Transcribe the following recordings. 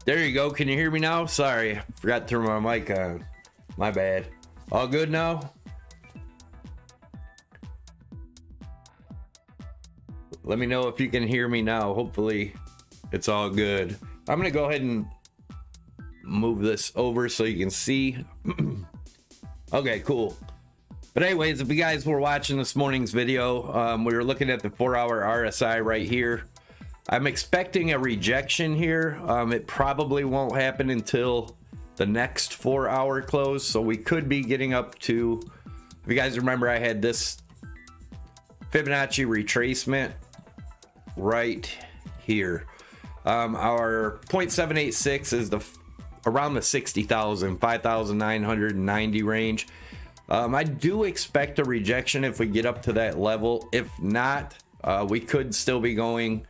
There you go. Can you hear me now? Sorry, forgot to turn my mic on. My bad. All good now? Let me know if you can hear me now. Hopefully it's all good. I'm gonna go ahead and move this over so you can see. Okay, cool. But anyways, if you guys were watching this morning's video, we were looking at the 4-hour RSI right here. I'm expecting a rejection here. It probably won't happen until the next 4-hour close, so we could be getting up to, if you guys remember, I had this Fibonacci retracement right here. Our 0.786 is around the 60,000, 5,990 range. I do expect a rejection if we get up to that level. If not, we could still be going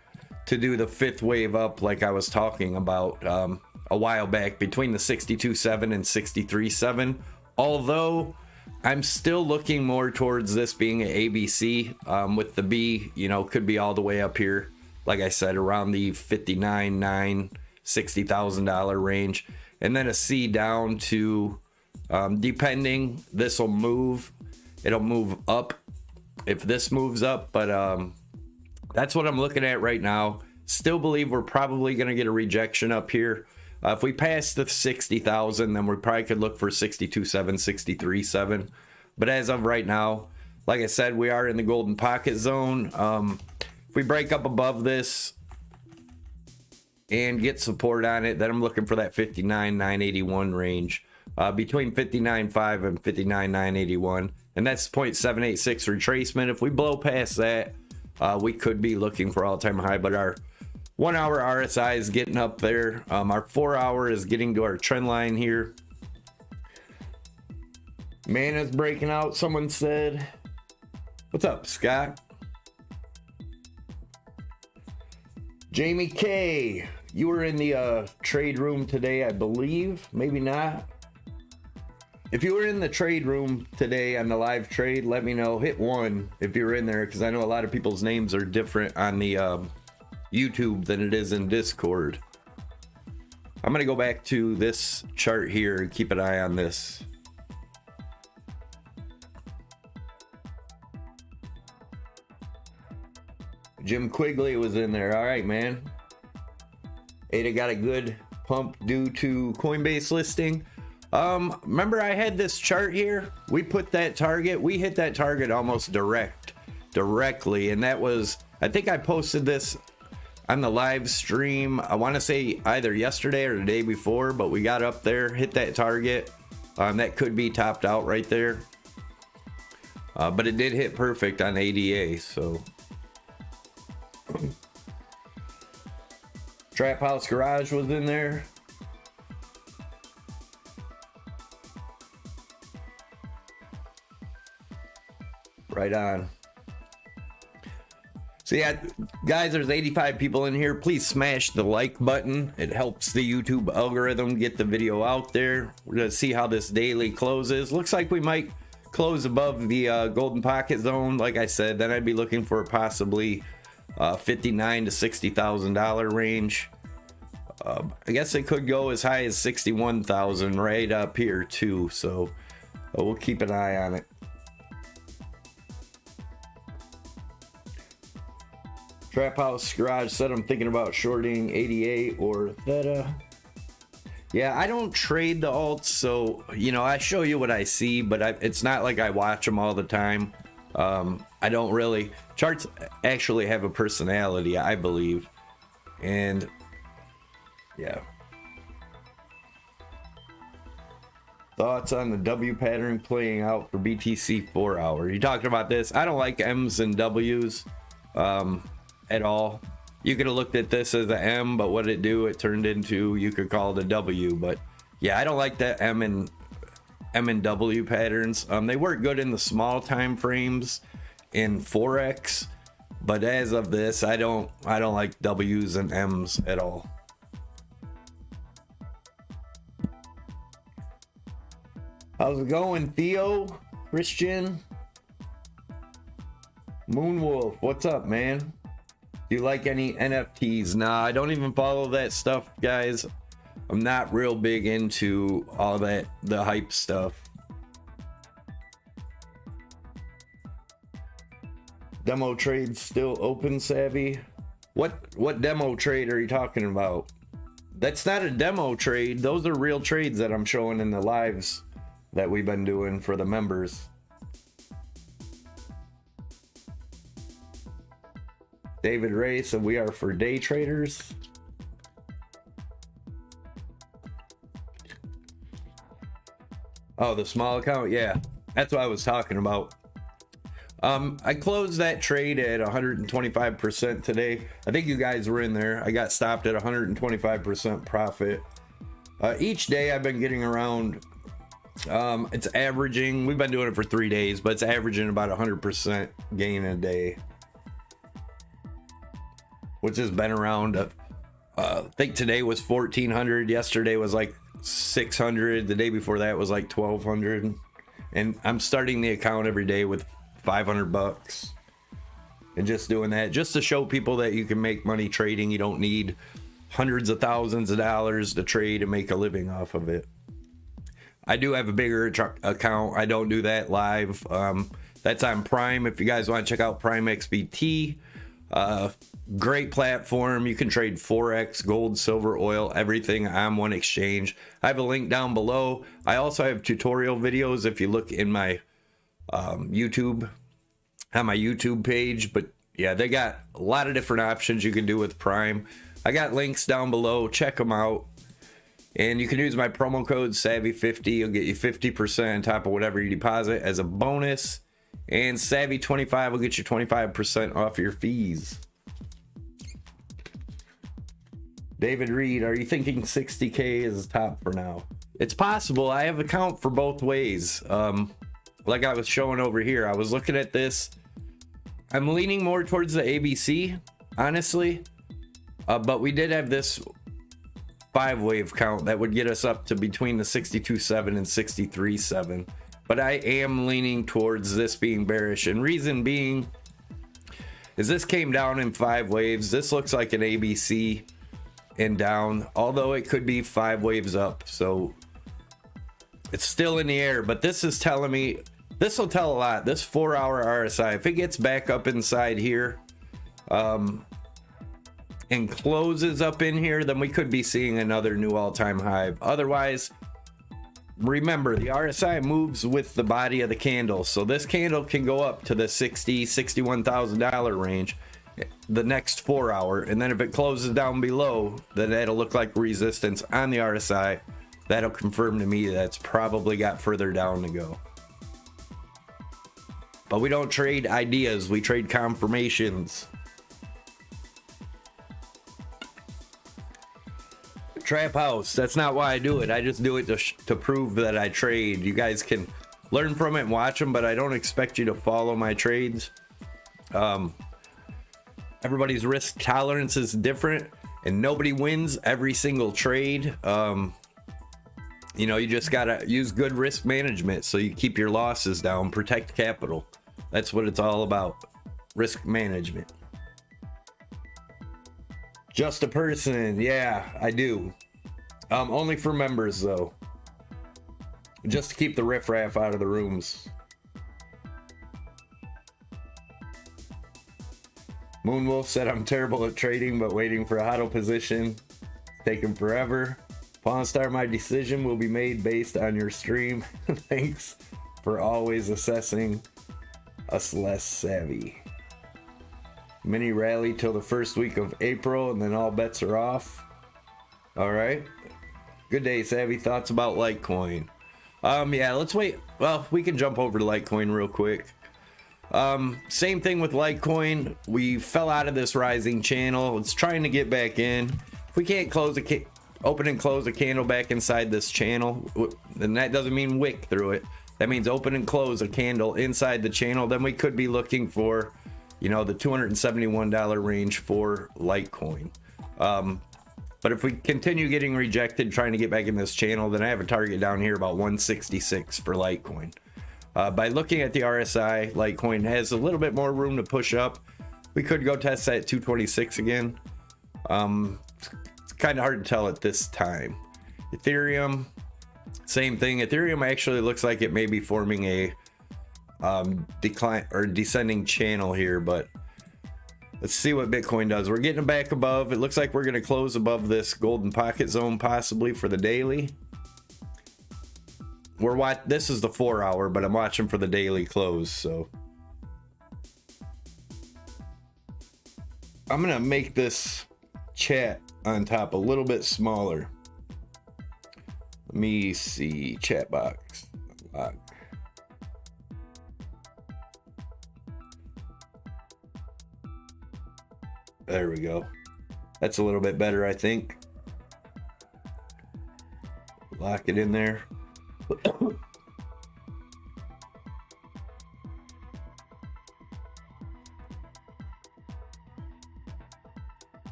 to do the fifth wave up like I was talking about a while back between the 62.7 and 63.7. Although I'm still looking more towards this being an ABC, with the B, you know, could be all the way up here, like I said, around the $59,900, $60,000 range, and then a C down to, depending, this will move, it'll move up if this moves up, but that's what I'm looking at right now. Still believe we're probably going to get a rejection up here. If we pass the 60,000, then we probably could look for 62.7, 63.7. But as of right now, like I said, we are in the golden pocket zone. If we break up above this and get support on it, then I'm looking for that 59,981 range. Between 59.5 and 59,981. And that's 0.786 retracement. If we blow past that, we could be looking for all-time high, but our 1-hour RSI is getting up there. Our 4-hour is getting to our trend line here. Mana's breaking out, someone said. What's up, Scott? Jamie K, you were in the trade room today, I believe. Maybe not. If you were in the trade room today on the live trade, let me know. Hit 1 if you're in there, because I know a lot of people's names are different on the YouTube than it is in Discord. I'm going to go back to this chart here and keep an eye on this. Jim Quigley was in there. All right, man. Ada got a good pump due to Coinbase listing. Remember I had this chart here? We put that target, we hit that target almost directly, and that was, I think I posted this on the live stream, I want to say either yesterday or the day before, but we got up there, hit that target. That could be topped out right there, but it did hit perfect on ADA. So Trap House Garage was in there. Right on. So yeah, guys, there's 85 people in here. Please smash the like button. It helps the YouTube algorithm get the video out there. We're gonna see how this daily closes. Looks like we might close above the golden pocket zone. Like I said, then I'd be looking for possibly $59,000 to $60,000 range. I guess it could go as high as 61,000 right up here too. So we'll keep an eye on it. Trap House Garage said I'm thinking about shorting 88 or Theta. Yeah, I don't trade the alts, so you know, I show you what I see, but it's not like I watch them all the time. I don't really. Charts actually have a personality, I believe, and yeah. Thoughts on the W pattern playing out for BTC 4-hour? You talking about this? I don't like M's and W's at all. You could have looked at this as an M, but what it do, it turned into, you could call it a W. But yeah, I don't like that M and W patterns. They work good in the small time frames in Forex, but as of this, I don't like W's and M's at all. How's it going, Theo? Christian? Moonwolf, what's up, man? Do you like any NFTs? Nah, I don't even follow that stuff, guys. I'm not real big into all that, the hype stuff. Demo trade still open, Savvy? What demo trade are you talking about? That's not a demo trade. Those are real trades that I'm showing in the lives that we've been doing for the members. David Ray said we are for day traders. Oh, the small account? Yeah, that's what I was talking about. I closed that trade at 125% today. I think you guys were in there. I got stopped at 125% profit. Each day I've been getting around, it's averaging, we've been doing it for 3 days, but it's averaging about 100% gain a day, which has been around, I think today was 1,400. Yesterday was like 600. The day before that was like 1,200. And I'm starting the account every day with $500 and just doing that just to show people that you can make money trading. You don't need hundreds of thousands of dollars to trade and make a living off of it. I do have a bigger account. I don't do that live. That's on Prime. If you guys want to check out Prime XBT, great platform. You can trade Forex, gold, silver, oil, everything on one exchange. I have a link down below. I also have tutorial videos if you look in my YouTube, on my YouTube page. But yeah, they got a lot of different options you can do with Prime. I got links down below. Check them out. And you can use my promo code Savvy50. It'll get you 50% on top of whatever you deposit as a bonus. And Savvy25 will get you 25% off your fees. David Reed, are you thinking 60K is top for now? It's possible. I have an account for both ways. Like I was showing over here, I was looking at this. I'm leaning more towards the ABC, honestly. But we did have this 5-wave count that would get us up to between the 62.7 and 63.7. But I am leaning towards this being bearish. And reason being is this came down in 5 waves. This looks like an ABC and down, although it could be 5 waves up. So it's still in the air, but this is telling me, this will tell a lot. This 4-hour RSI, if it gets back up inside here and closes up in here, then we could be seeing another new all-time high. Otherwise, remember, the RSI moves with the body of the candle. So this candle can go up to the $61,000 range the next 4 hour. And then if it closes down below, then that'll look like resistance on the RSI. That'll confirm to me that's probably got further down to go. But we don't trade ideas, we trade confirmations. Trap house, that's not why I do it. I just do it to prove that I trade. You guys can learn from it and watch them, but I don't expect you to follow my trades. Everybody's risk tolerance is different, and nobody wins every single trade. You know, you just gotta use good risk management so you keep your losses down, protect capital. That's what it's all about, risk management. Just a person, yeah, I do. Only for members though, just to keep the riffraff out of the rooms. Moonwolf said I'm terrible at trading, but waiting for a hodl position, taking forever. Upon start, my decision will be made based on your stream. Thanks for always assessing us less savvy. Mini rally till the first week of April, and then all bets are off. All right. Good day, Savvy. Thoughts about Litecoin? Yeah, let's wait. Well, we can jump over to Litecoin real quick. Same thing with Litecoin. We fell out of this rising channel. It's trying to get back in. If we can't open and close a candle back inside this channel, then that doesn't mean wick through it. That means open and close a candle inside the channel. Then we could be looking for, you know, the $271 range for Litecoin. But if we continue getting rejected trying to get back in this channel, then I have a target down here about 166 for Litecoin. By looking at the RSI, Litecoin has a little bit more room to push up. We could go test that 226 again. It's kind of hard to tell at this time. Ethereum, same thing. Ethereum actually looks like it may be forming a decline or descending channel here, but let's see what Bitcoin does. We're getting back above. It looks like we're going to close above this golden pocket zone possibly for the daily. This is the 4 hour, but I'm watching for the daily close. So I'm going to make this chat on top a little bit smaller. Let me see, chat box. There we go. That's a little bit better, I think. Lock it in there.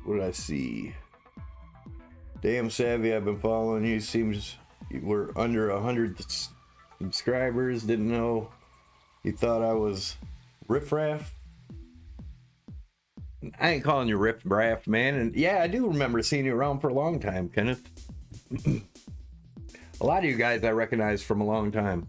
What did I see? Damn, Savvy, I've been following you. Seems we're under 100 subscribers. Didn't know you thought I was riffraff. I ain't calling you riffraff, man. And yeah, I do remember seeing you around for a long time, Kenneth. A lot of you guys I recognize from a long time.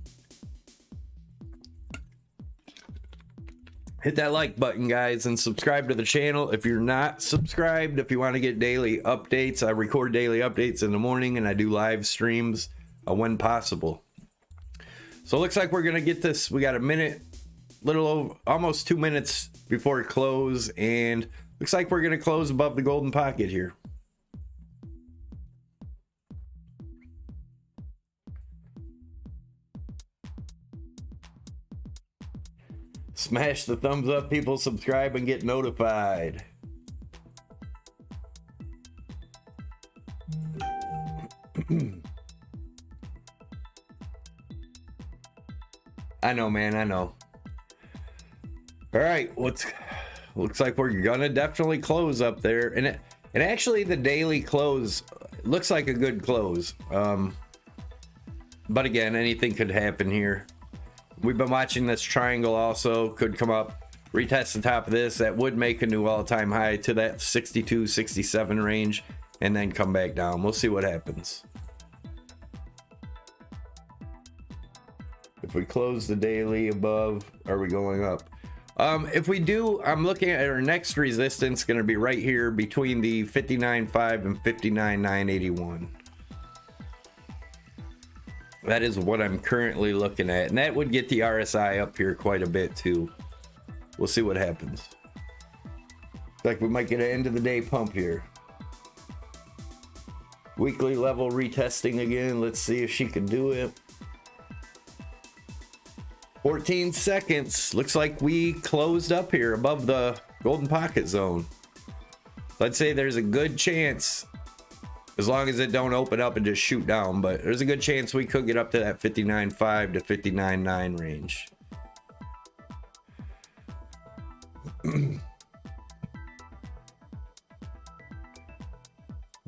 Hit that like button, guys, and subscribe to the channel if you're not subscribed. If you want to get daily updates, I record daily updates in the morning and I do live streams when possible. So it looks like we're gonna get this. We got a minute, little over, almost 2 minutes before close, and looks like we're gonna close above the golden pocket here. Smash the thumbs up, people. Subscribe and get notified. I know, man, I know. All right, looks like we're gonna definitely close up there, and actually the daily close looks like a good close. But again, anything could happen here. We've been watching this triangle also, could come up, retest the top of this. That would make a new all-time high to that 62, 67 range, and then come back down. We'll see what happens. If we close the daily above, are we going up? If we do, I'm looking at our next resistance, going to be right here between the 59.5 and 59.981. That is what I'm currently looking at, and that would get the RSI up here quite a bit too. We'll see what happens. Like we might get an end of the day pump here. Weekly level retesting again. Let's see if she can do it. 14 seconds. Looks like we closed up here above the golden pocket zone. I'd say there's a good chance, as long as it don't open up and just shoot down, but there's a good chance we could get up to that 59.5 to 59.9 range.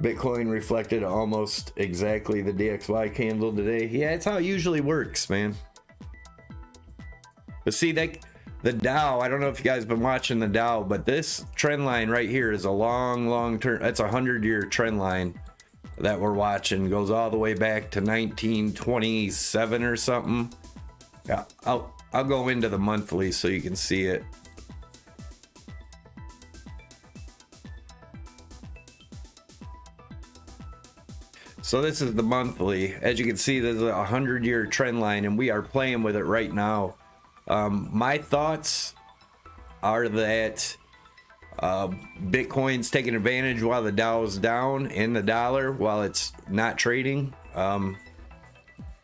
Bitcoin reflected almost exactly the DXY candle today. Yeah, it's how it usually works, man. But see, that the Dow, I don't know if you guys have been watching the Dow, but this trend line right here is a long term. That's a 100-year trend line that we're watching. Goes all the way back to 1927 or something. Yeah, I'll go into the monthly so you can see it. So this is the monthly. As you can see, there's a 100-year trend line, and we are playing with it right now. My thoughts are that Bitcoin's taking advantage while the Dow's down, and the dollar while it's not trading.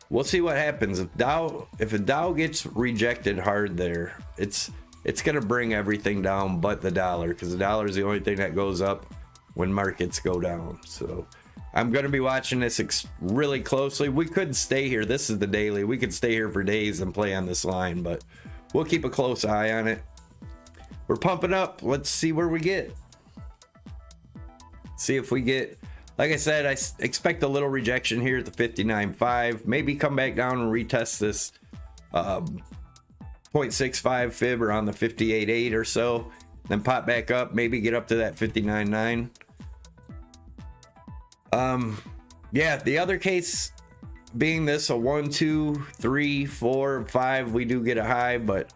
We'll see what happens. If a Dow gets rejected hard there, it's gonna bring everything down but the dollar, because the dollar is the only thing that goes up when markets go down. So I'm gonna be watching this really closely. We could stay here. This is the daily. We could stay here for days and play on this line, but we'll keep a close eye on it. We're pumping up. Let's see where we get. See if we get, like I said, I expect a little rejection here at the 59.5. Maybe come back down and retest this 0.5 0.65 fib around the 58.8 or so, then pop back up, maybe get up to that 59.9. Yeah, the other case being this a 1, 2, 3, 4, 5, we do get a high, but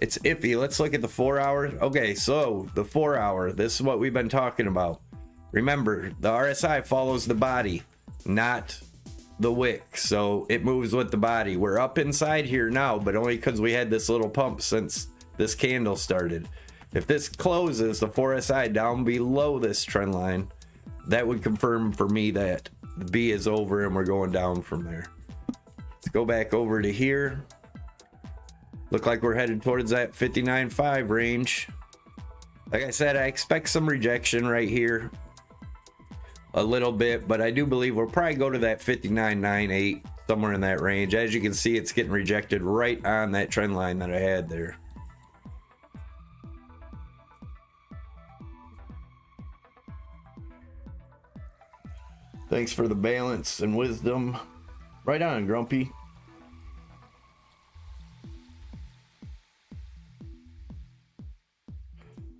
it's iffy. Let's look at the 4 hour. Okay, so the 4 hour, this is what we've been talking about. Remember, the RSI follows the body, not the wick, so it moves with the body. We're up inside here now, but only because we had this little pump since this candle started. If this closes the 4SI down below this trend line, that would confirm for me that the B is over and we're going down from there. Let's go back over to here. Look like we're headed towards that 59.5 range. Like I said, I expect some rejection right here a little bit, but I do believe we'll probably go to that 59.98, somewhere in that range. As you can see, it's getting rejected right on that trend line that I had there. Thanks for the balance and wisdom. Right on, Grumpy.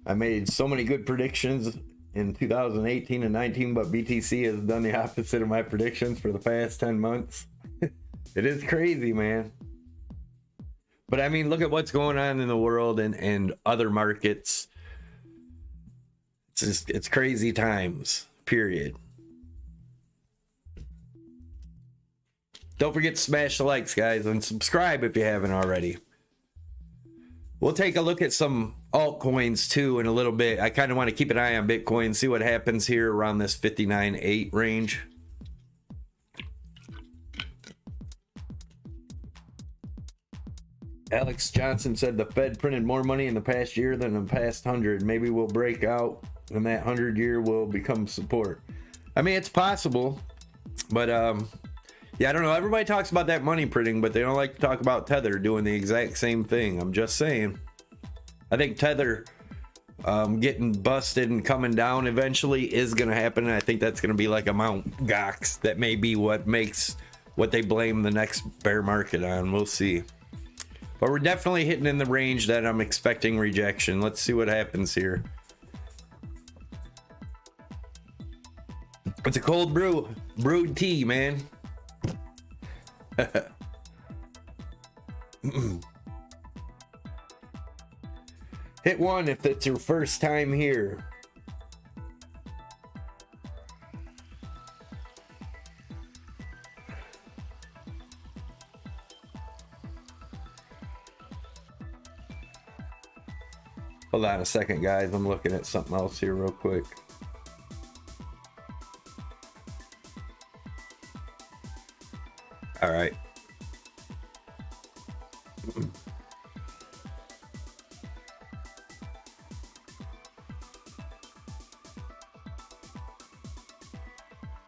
I made so many good predictions in 2018 and 19, but BTC has done the opposite of my predictions for the past 10 months. It is crazy, man. But I mean, look at what's going on in the world and other markets. It's crazy times, period. Don't forget to smash the likes, guys, and subscribe if you haven't already. We'll take a look at some altcoins too in a little bit. I kind of want to keep an eye on Bitcoin, see what happens here around this 59.8 range. Alex Johnson said the Fed printed more money in the past year than in the past 100. Maybe we'll break out and that 100-year will become support. I mean, it's possible, but yeah, I don't know. Everybody talks about that money printing, but they don't like to talk about Tether doing the exact same thing. I'm just saying. I think Tether getting busted and coming down eventually is going to happen. And I think that's going to be like a Mount Gox. That may be what makes what they blame the next bear market on. We'll see. But we're definitely hitting in the range that I'm expecting rejection. Let's see what happens here. It's a cold brewed tea, man. Hit one if it's your first time here. Hold on a second, guys. I'm looking at something else here real quick. All right.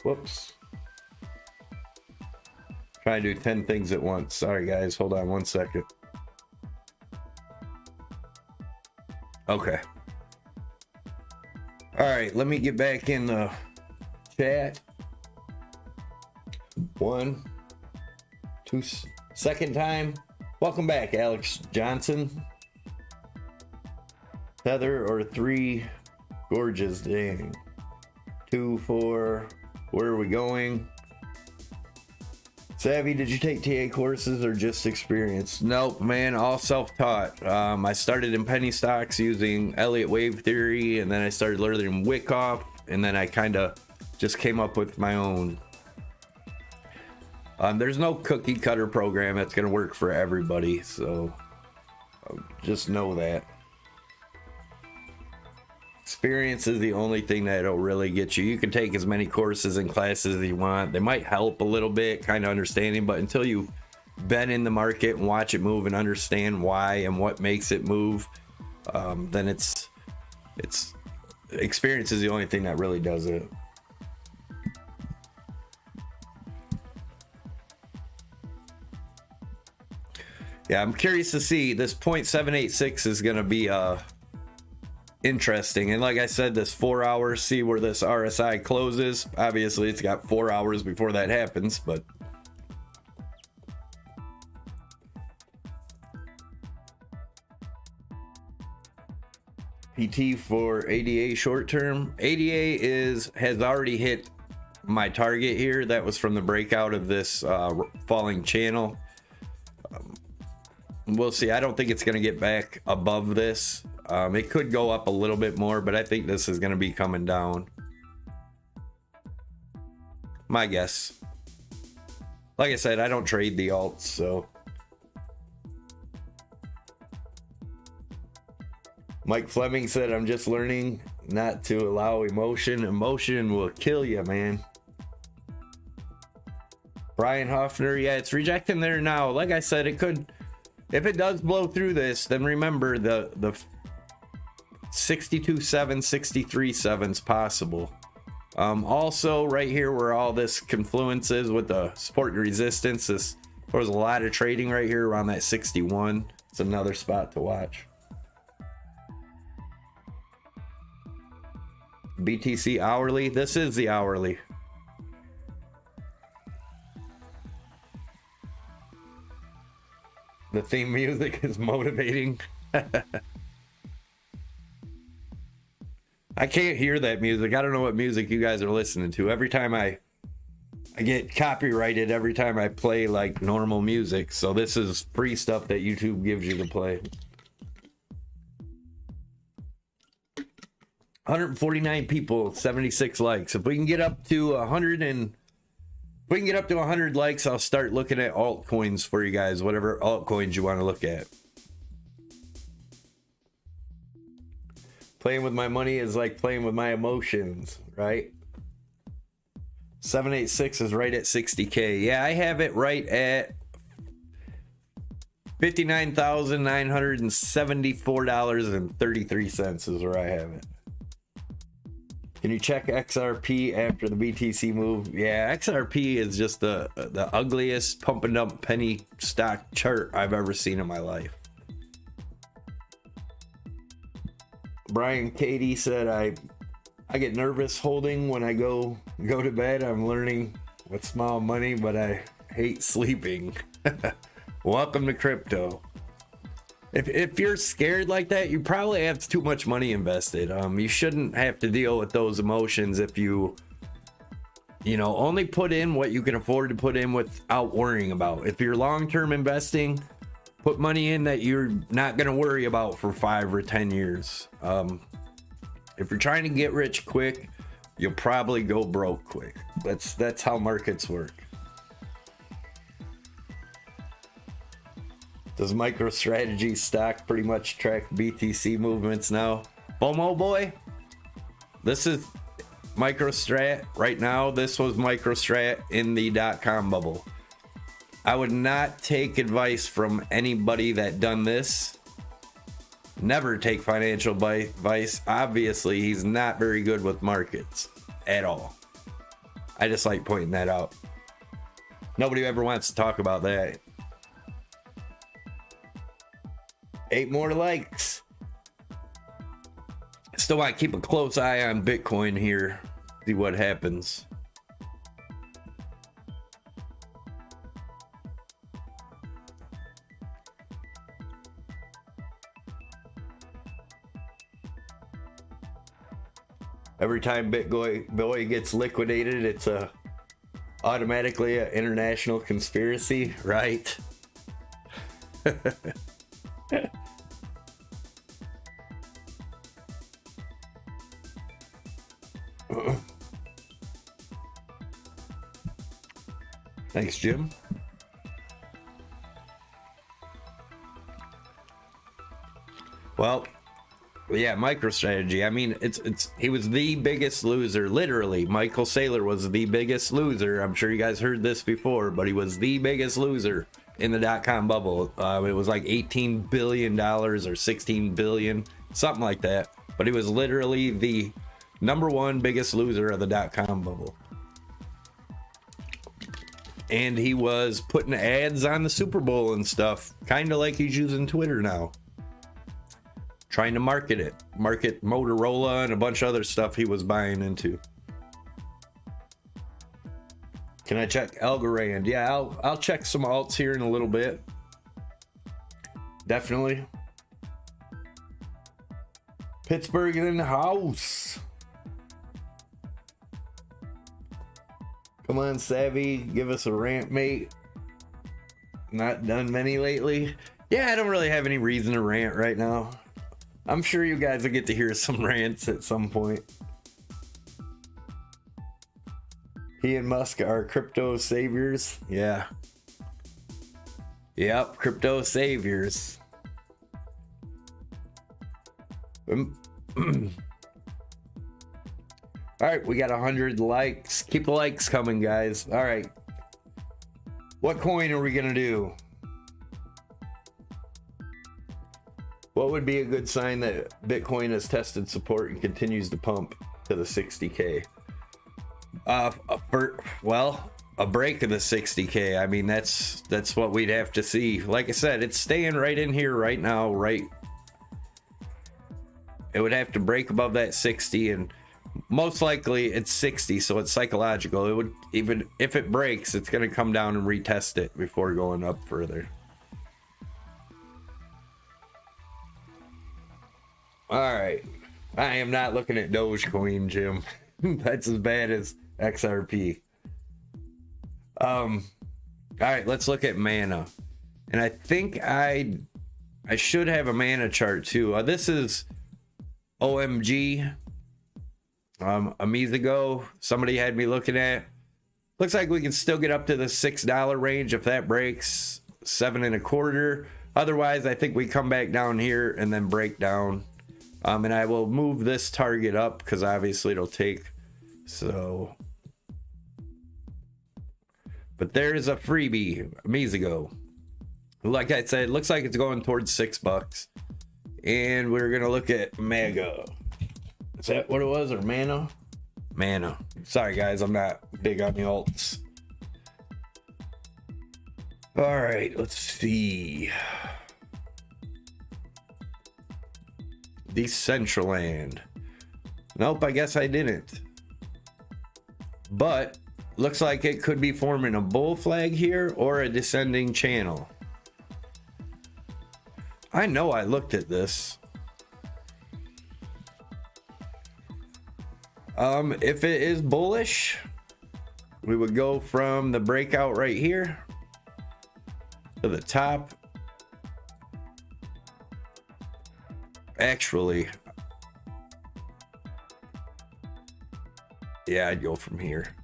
Whoops. Trying to do 10 things at once. Sorry, guys. Hold on one second. Okay. All right. Let me get back in the chat. 1, 2, second time. Welcome back, Alex Johnson. Tether or 3 gorges, dang. 2, 4, where are we going? Savvy, did you take TA courses or just experience? Nope, man, all self-taught. I started in penny stocks using Elliott wave theory, and then I started learning Wyckoff, and then I kind of just came up with my own. There's no cookie cutter program that's going to work for everybody, so just know that. Experience is the only thing that'll really get you. You can take as many courses and classes as you want. They might help a little bit, kind of understanding, but until you've been in the market and watch it move and understand why and what makes it move, then it's experience is the only thing that really does it. Yeah, I'm curious to see. This 0.786 is going to be interesting. And like I said, this 4 hours, see where this RSI closes. Obviously, it's got 4 hours before that happens, but PT for ADA short term. ADA has already hit my target here. That was from the breakout of this falling channel. We'll see. I don't think it's going to get back above this. It could go up a little bit more, but I think this is going to be coming down. My guess. Like I said, I don't trade the alts, so. Mike Fleming said, I'm just learning not to allow emotion. Emotion will kill you, man. Brian Hoffner, yeah, it's rejecting there now. Like I said, it could, if it does blow through this, then remember the 62.7, 63.7's possible. Also right here where all this confluence is with the support and resistance, there was a lot of trading right here around that 61. It's another spot to watch. BTC hourly, this is the hourly. The theme music is motivating. I can't hear that music. I don't know what music you guys are listening to. Every time I get copyrighted every time I play like normal music. So this is free stuff that YouTube gives you to play. 149 people, 76 likes. If we can get up to 100 likes, I'll start looking at altcoins for you guys, whatever altcoins you want to look at. Playing with my money is like playing with my emotions, right? 786 is right at 60K. Yeah, I have it right at $59,974.33 is where I have it. Can you check XRP after the BTC move? Yeah, XRP is just the ugliest pump and dump penny stock chart I've ever seen in my life. Brian Katie said, I get nervous holding when I go to bed. I'm learning with small money, but I hate sleeping. Welcome to crypto. If you're scared like that, you probably have too much money invested. You shouldn't have to deal with those emotions if you only put in what you can afford to put in without worrying about. If you're long-term investing, put money in that you're not going to worry about for 5 or 10 years. If you're trying to get rich quick, you'll probably go broke quick. That's how markets work. Does Microstrategy stock pretty much track BTC movements now? FOMO boy, this is Microstrat right now. This was Microstrat in the .com bubble. I would not take advice from anybody that done this. Never take financial advice. Obviously, he's not very good with markets at all. I just like pointing that out. Nobody ever wants to talk about that. 8 more likes. Still want to keep a close eye on Bitcoin here. See what happens. Every time Bitcoin gets liquidated, it's automatically an international conspiracy, right? Thanks, Jim. Well, yeah, MicroStrategy. I mean, he was the biggest loser. Literally, Michael Saylor was the biggest loser. I'm sure you guys heard this before, but he was the biggest loser in the .com bubble. It was like $18 billion or $16 billion, something like that. But he was literally the #1 biggest loser of the .com bubble. And he was putting ads on the Super Bowl and stuff, kind of like he's using Twitter now. Trying to market Motorola and a bunch of other stuff he was buying into. Can I check Algorand? Yeah, I'll check some alts here in a little bit. Definitely. Pittsburgh in the house. Come on, Savy, give us a rant, mate. Not done many lately. Yeah, I don't really have any reason to rant right now. I'm sure you guys will get to hear some rants at some point. He and Musk are crypto saviors. Yeah. Yep, crypto saviors. All right, we got 100 likes. Keep the likes coming, guys. All right. What coin are we gonna do? What would be a good sign that Bitcoin has tested support and continues to pump to the 60K? Well, a break of the 60K. I mean, that's what we'd have to see. Like I said, it's staying right in here right now, right? It would have to break above that 60, and most likely it's 60, so it's psychological. It would, even if it breaks, it's going to come down and retest it before going up further. All right, I am not looking at Dogecoin, Jim. That's as bad as XRP. All right, let's look at mana, and I think I should have a mana chart too. This is OMG. A month ago, somebody had me looking at. Looks like we can still get up to the $6 range if that breaks. 7.25. Otherwise, I think we come back down here and then break down. And I will move this target up because obviously it'll take. So, but there's a freebie a month ago. Like I said, looks like it's going towards $6. And we're gonna look at Mega. Is that what it was, or Mana? Mana. Sorry guys, I'm not big on the alts. All right, let's see. Decentraland. Nope, I guess I didn't. But looks like it could be forming a bull flag here or a descending channel. I know I looked at this. If it is bullish, we would go from the breakout right here to the top. Actually, yeah, I'd go from here.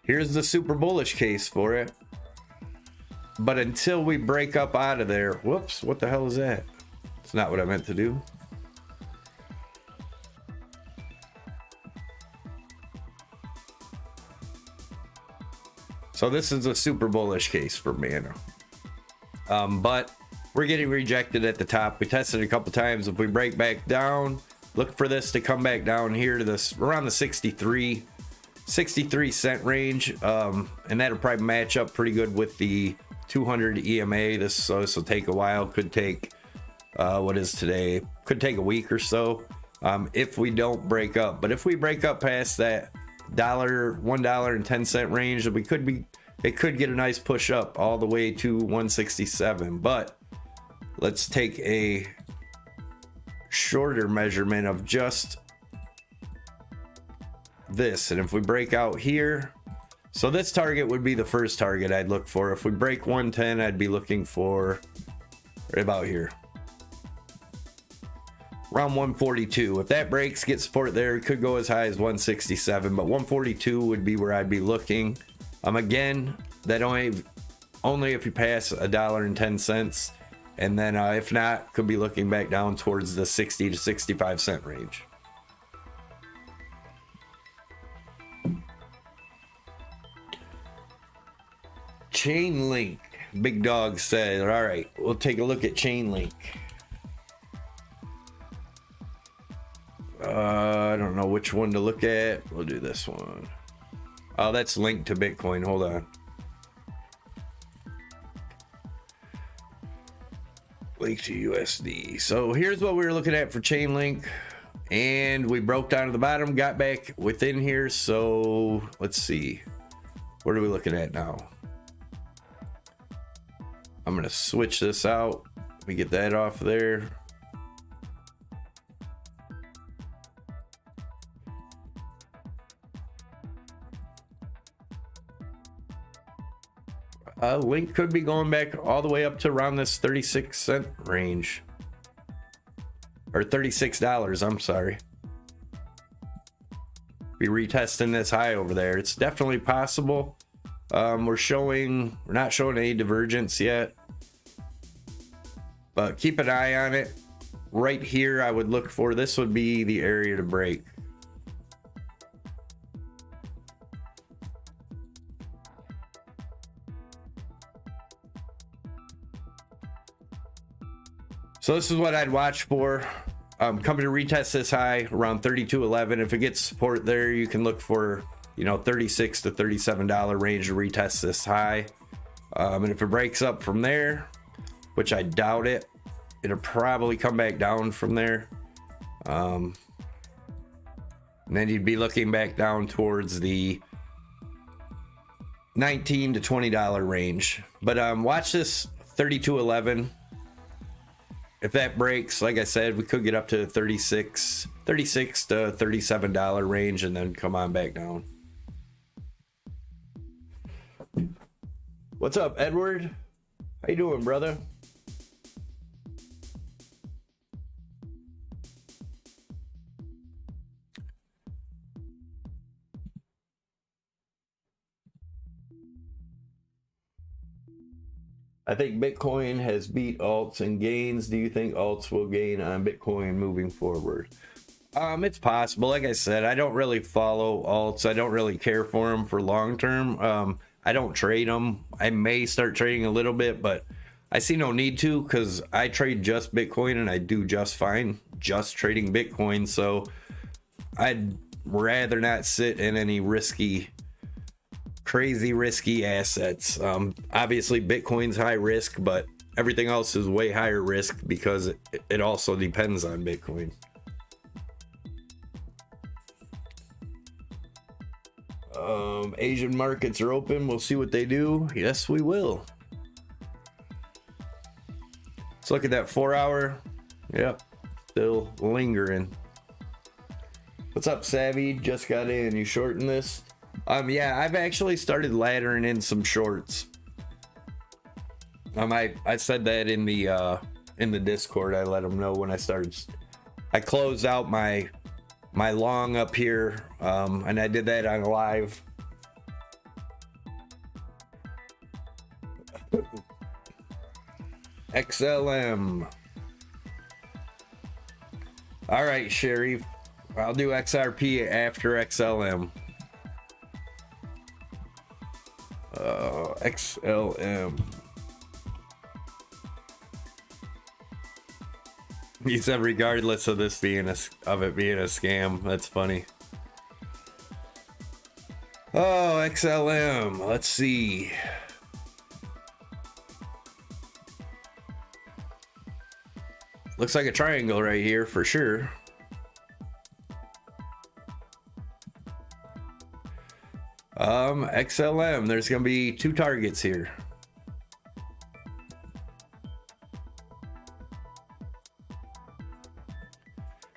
Here's the super bullish case for it. But until we break up out of there, whoops, what the hell is that? It's not what I meant to do. So this is a super bullish case for Mana. But we're getting rejected at the top. We tested a couple times. If we break back down, look for this to come back down here to this around the 63 cent range. And that'll probably match up pretty good with the 200 EMA. This will take a while. Could take what is today? Could take a week or so if we don't break up. But if we break up past that $1.10 range, it could get a nice push up all the way to 167. But let's take a shorter measurement of just this, and if we break out here, so this target would be the first target I'd look for. If we break 110, I'd be looking for right about here, around 142. If that breaks, get support there, it could go as high as 167, but 142 would be where I'd be looking. Again, that only if you pass $1.10, and then if not, could be looking back down towards the 60 to 65 cent range. Chainlink, Big Dog said. All right, we'll take a look at Chainlink. I don't know which one to look at. We'll do this one. Oh, that's linked to Bitcoin. Hold on. Link to USD. So here's what we were looking at for Chainlink. And we broke down to the bottom, got back within here. So let's see. What are we looking at now? I'm going to switch this out. Let me get that off there. Link could be going back all the way up to around this 36-cent range, or $36. I'm sorry. Be retesting this high over there. It's definitely possible. We're not showing any divergence yet, but keep an eye on it. Right here, I would look for, this would be the area to break. So this is what I'd watch for. Coming to retest this high around 32.11. If it gets support there, you can look for, you know, $36 to $37 range to retest this high. And if it breaks up from there, which I doubt it, it'll probably come back down from there. And then you'd be looking back down towards the $19 to $20 range. But watch this 32.11. If that breaks, like I said, we could get up to $36 to $37 range and then come on back down. What's up, Edward? How you doing, brother? I think Bitcoin has beat alts in gains. Do you think alts will gain on Bitcoin moving forward? It's possible. Like I said, I don't really follow alts. I don't really care for them for long term. I don't trade them. I may start trading a little bit, but I see no need to, because I trade just Bitcoin and I do just fine just trading Bitcoin. So I'd rather not sit in any crazy risky assets. Obviously Bitcoin's high risk, but everything else is way higher risk because it also depends on Bitcoin. Asian markets are open. We'll see what they do. Yes, we will. Let's look at that 4 hour. Yep, still lingering. What's up, Savy? Just got in. You shorting this? Yeah, I've actually started laddering in some shorts. I said that in the Discord. I let them know when I started. I closed out my long up here, and I did that on live. XLM. All right, Sherry. I'll do XRP after XLM. XLM. He said regardless of this being it being a scam. That's funny. Oh, XLM. Let's see. Looks like a triangle right here for sure. XLM, there's gonna be two targets here.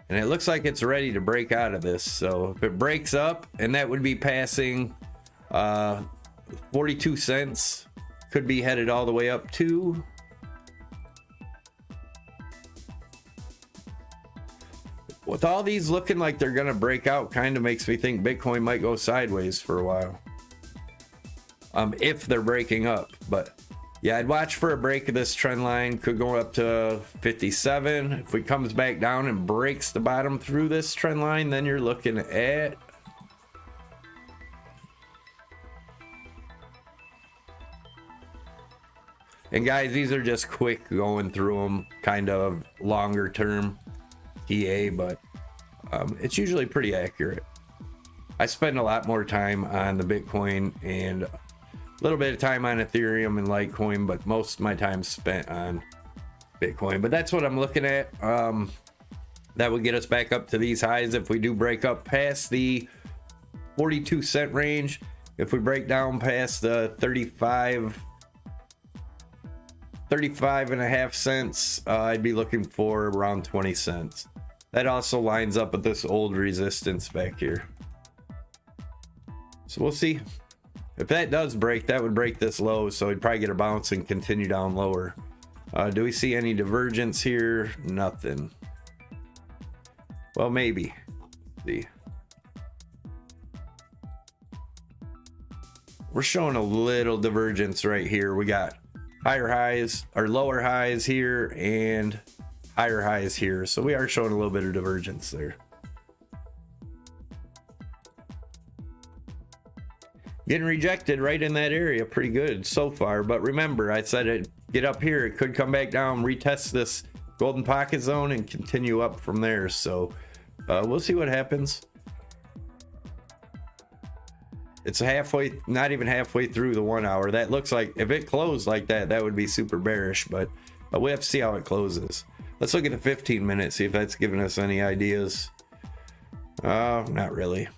And it looks like it's ready to break out of this. So if it breaks up, and that would be passing 42 cents, could be headed all the way up to with all these looking like they're gonna break out, kind of makes me think Bitcoin might go sideways for a while. If they're breaking up. But yeah, I'd watch for a break of this trend line. Could go up to 57. If it comes back down and breaks the bottom through this trend line, then you're looking at and guys, these are just quick going through them, kind of longer term TA, but it's usually pretty accurate. I spend a lot more time on the Bitcoin and a little bit of time on Ethereum and Litecoin, but most of my time spent on Bitcoin. But that's what I'm looking at. That would get us back up to these highs if we do break up past the 42 cent range. If we break down past the 35 and a half cents, I'd be looking for around 20 cents. That also lines up with this old resistance back here. So we'll see. If that does break, that would break this low, so we'd probably get a bounce and continue down lower. Do we see any divergence here? Nothing. Well, maybe. Let's see. We're showing a little divergence right here. We got higher highs or lower highs here and higher highs here. So we are showing a little bit of divergence there. Getting rejected right in that area. Pretty good so far. But remember, I said it get up here. It could come back down, retest this golden pocket zone and continue up from there. So we'll see what happens. It's halfway, not even halfway through the 1 hour. That looks like if it closed like that, that would be super bearish, but we have to see how it closes. Let's look at the 15 minutes, see if that's giving us any ideas. Not really.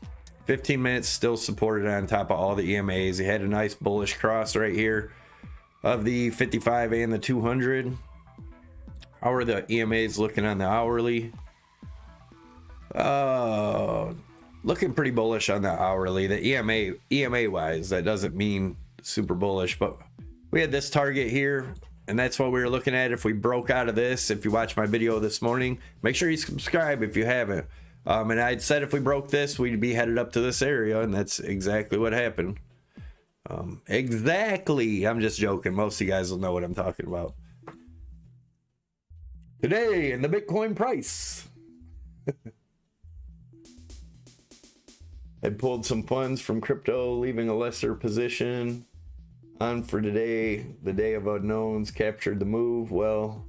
15 minutes still supported on top of all the EMAs. He had a nice bullish cross right here of the 55 and the 200. How are the EMAs looking on the hourly? Looking pretty bullish on the hourly. The EMA wise, that doesn't mean super bullish, but we had this target here, and that's what we were looking at. If we broke out of this, if you watched my video this morning, make sure you subscribe if you haven't. And I'd said if we broke this, we'd be headed up to this area, and that's exactly what happened. Exactly. I'm just joking. Most of you guys will know what I'm talking about. Today in the Bitcoin price. I pulled some funds from crypto, leaving a lesser position on for today. The day of unknowns, captured the move. Well,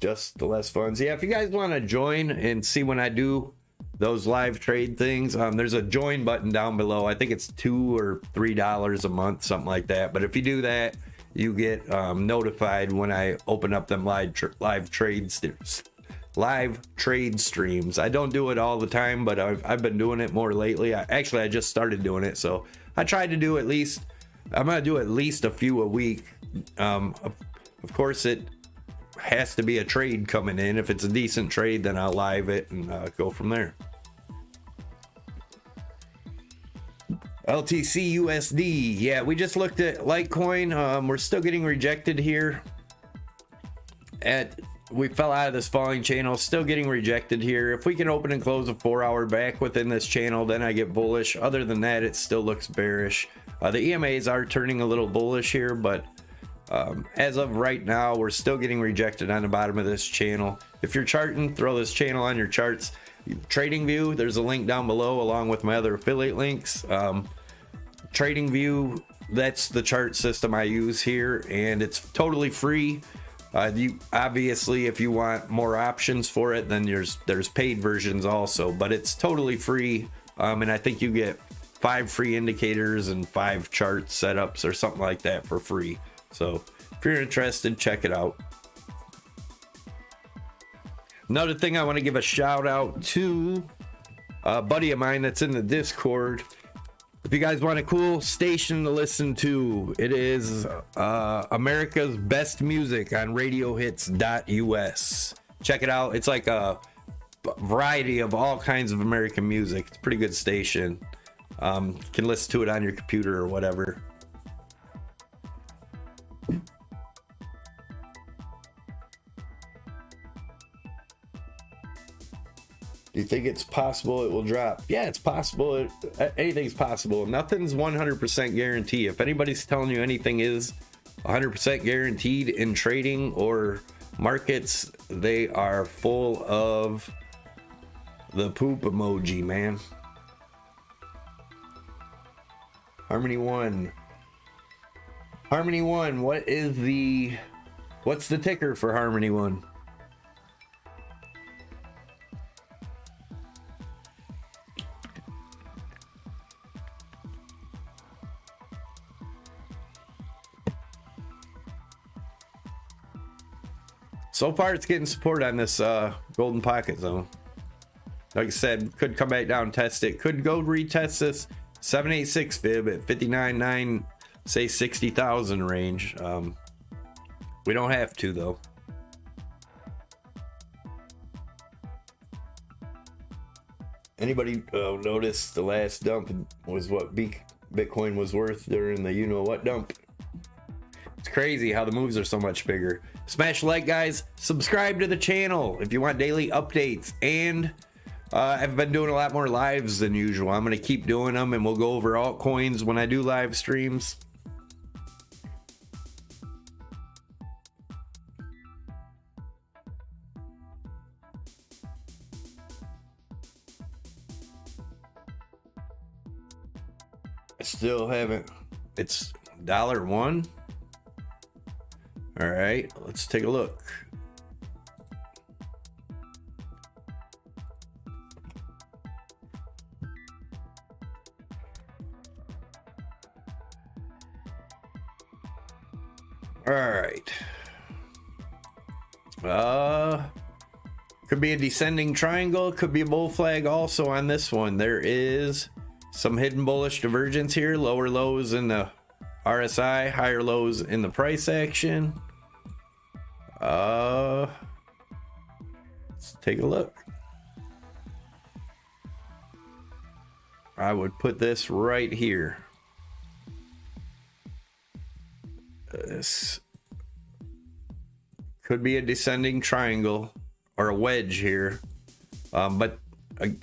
just the less funds. Yeah, if you guys want to join and see when I do those live trade things, there's a join button down below. I think it's $2 or $3 a month, something like that. But if you do that, you get notified when I open up them live trade streams. I don't do it all the time, but I've been doing it more lately. I just started doing it, so I tried to do at least, I'm gonna do at least a few a week. Of course, it has to be a trade coming in. If it's a decent trade, then I'll live it and go from there. LTC USD, yeah, we just looked at Litecoin. We're still getting rejected here we fell out of this falling channel, still getting rejected here. If we can open and close a 4-hour back within this channel, then I get bullish. Other than that, it still looks bearish. The EMAs are turning a little bullish here, but as of right now, we're still getting rejected on the bottom of this channel. If you're charting, throw this channel on your charts. TradingView, there's a link down below along with my other affiliate links. TradingView, that's the chart system I use here, and it's totally free. You obviously, if you want more options for it, then there's paid versions also, but it's totally free. And I think you get 5 free indicators and 5 chart setups or something like that for free. So if you're interested, check it out. Another thing I want to give a shout out to a buddy of mine that's in the Discord. If you guys want a cool station to listen to, it is America's Best Music on radiohits.us. Check it out. It's like a variety of all kinds of American music. It's a pretty good station. You can listen to it on your computer or whatever. Do you think it's possible it will drop? Yeah, it's possible. Anything's possible. Nothing's 100% guaranteed. If anybody's telling you anything is 100% guaranteed in trading or markets, they are full of the poop emoji, man. Harmony One. Harmony One, what's the ticker for Harmony One? So far, it's getting support on this golden pocket zone. Like I said, could come back down, test it. Could go retest this 786 fib at 59.9, say 60,000 range. We don't have to though. Anybody notice the last dump was what Bitcoin was worth during the you-know-what dump. It's crazy how the moves are so much bigger. Smash like, guys. Subscribe to the channel if you want daily updates. And I've been doing a lot more lives than usual. I'm going to keep doing them, and we'll go over altcoins when I do live streams. I still haven't. It's $1. All right, let's take a look. All right. Could be a descending triangle, could be a bull flag also on this one. There is some hidden bullish divergence here, lower lows in the RSI, higher lows in the price action. Let's take a look. I would put this right here. This could be a descending triangle or a wedge here, but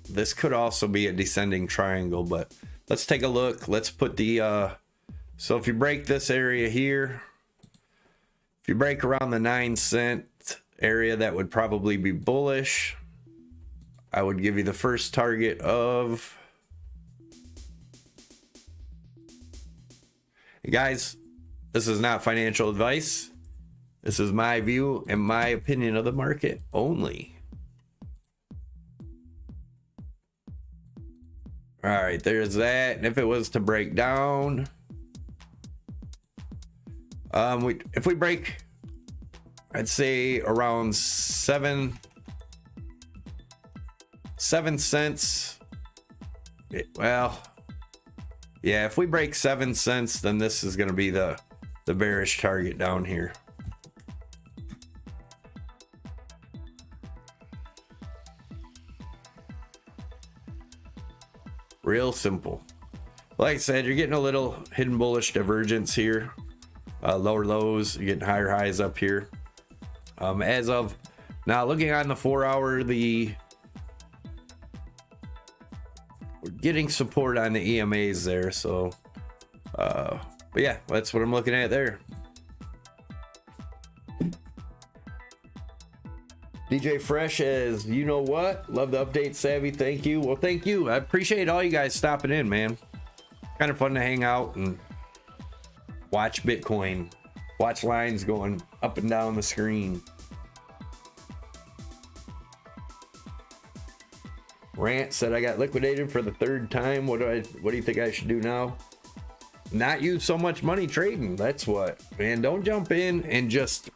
this could also be a descending triangle. But let's take a look. Let's put the so if you break this area here, if you break around the 9-cent area, that would probably be bullish. I would give you the first target of, hey guys, this is not financial advice. This is my view and my opinion of the market only. All right, there's that. And if it was to break down, if we break, I'd say around 7 cents. Well, yeah, if we break 7 cents, then this is going to be the bearish target down here. Real simple. Like I said, you're getting a little hidden bullish divergence here. Lower lows, you're getting higher highs up here. As of now, looking on the 4-hour, we're getting support on the EMAs there. So, but yeah, that's what I'm looking at there. DJ Fresh as you know what, love the update, Savvy. Thank you. Well, thank you. I appreciate all you guys stopping in, man. Kind of fun to hang out and watch Bitcoin, watch lines going up and down the screen. Rant said I got liquidated for the 3rd time. What do you think I should do now? Not use so much money trading. That's what, man. Don't jump in and just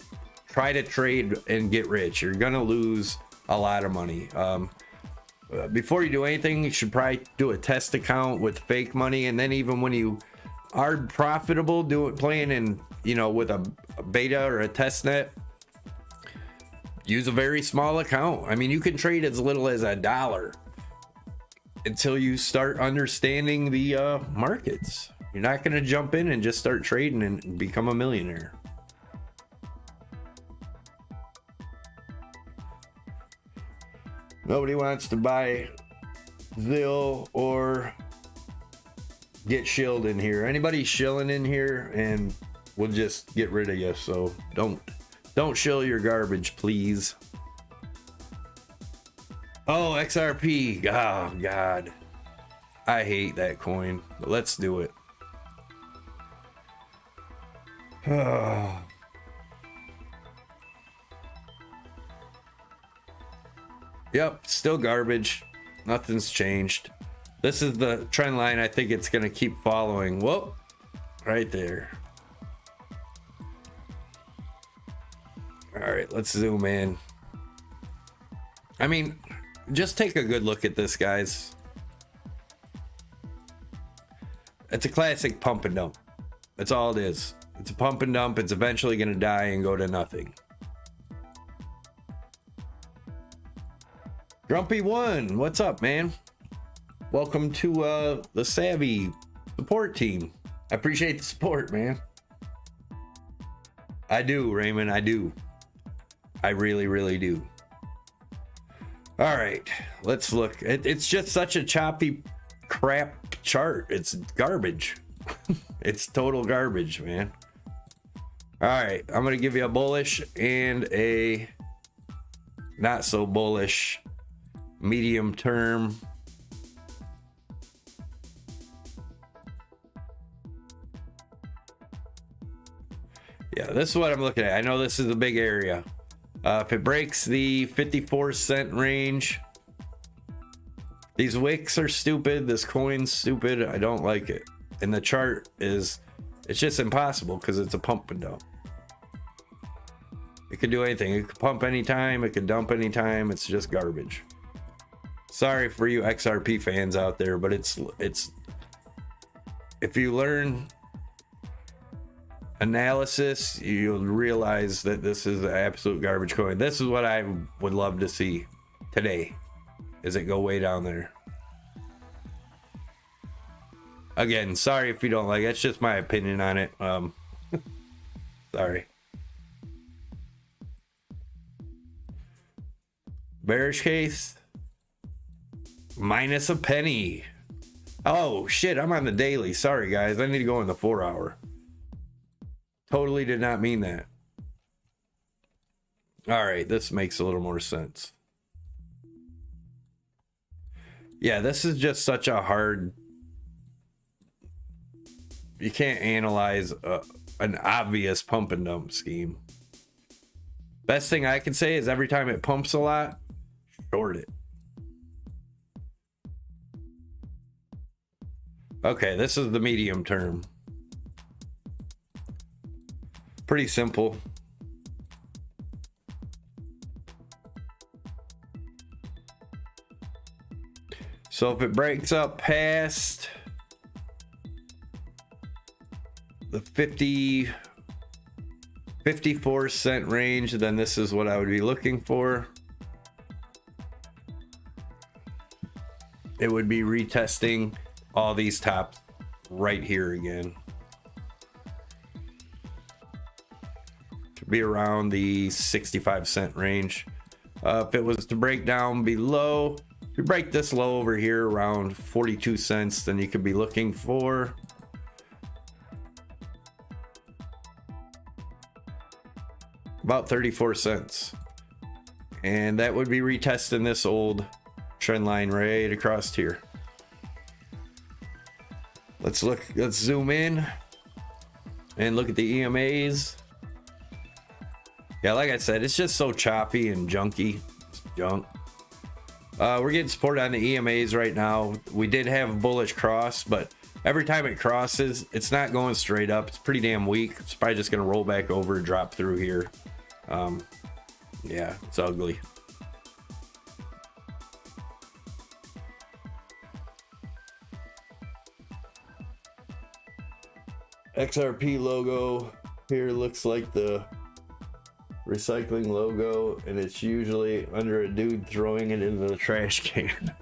try to trade and get rich. You're gonna lose a lot of money. Before you do anything, you should probably do a test account with fake money, and then even when you are profitable, do it playing in, you know, with a beta or a test net. Use a very small account. I mean, you can trade as little as $1 until you start understanding the markets. You're not going to jump in and just start trading and become a millionaire. Nobody wants to buy Zill or get shilled in here. Anybody shilling in here and we'll just get rid of you. So don't shill your garbage, please. Oh, XRP. Oh God, I hate that coin, but let's do it. Oh. Yep, still garbage. Nothing's changed. This is the trend line I think it's going to keep following. Whoa, right there. All right, let's zoom in. I mean, just take a good look at this, guys. It's a classic pump and dump. That's all it is. It's a pump and dump. It's eventually going to die and go to nothing. Grumpy One, what's up, man? Welcome to the Savvy support team. I appreciate the support, man. I do, Raymond. I do. I really, really do. All right, let's look. It's just such a choppy crap chart. It's garbage. It's total garbage, man. All right, I'm gonna give you a bullish and a not so bullish medium term. Yeah, this is what I'm looking at. I know this is a big area. If it breaks the 54-cent range, these wicks are stupid. This coin's stupid. I don't like it. And the chart is, it's just impossible because it's a pump and dump. It could do anything. It could pump anytime. It could dump anytime. It's just garbage. Sorry for you XRP fans out there, but it's if you learn analysis, you'll realize that this is an absolute garbage coin. This is what I would love to see today, is it go way down there. Again, sorry if you don't like it. It's just my opinion on it. Sorry. Bearish case, minus a penny. Oh shit, I'm on the daily. Sorry guys, I need to go in the 4-hour. Totally did not mean that. All right, this makes a little more sense. Yeah, this is just such a hard, you can't analyze an obvious pump and dump scheme. Best thing I can say is every time it pumps a lot, short it. Okay, this is the medium term. Pretty simple. So if it breaks up past the 54-cent range, then this is what I would be looking for. It would be retesting all these tops right here again. Be around the 65-cent range. If it was to break down below, if you break this low over here around 42 cents, then you could be looking for about 34 cents, and that would be retesting this old trend line right across here. Let's zoom in and look at the EMAs. Yeah, like I said, it's just so choppy and junky. It's junk. We're getting support on the EMAs right now. We did have a bullish cross, but every time it crosses, it's not going straight up. It's pretty damn weak. It's probably just going to roll back over and drop through here. Yeah, it's ugly. XRP logo here looks like the recycling logo, and it's usually under a dude throwing it into the trash can.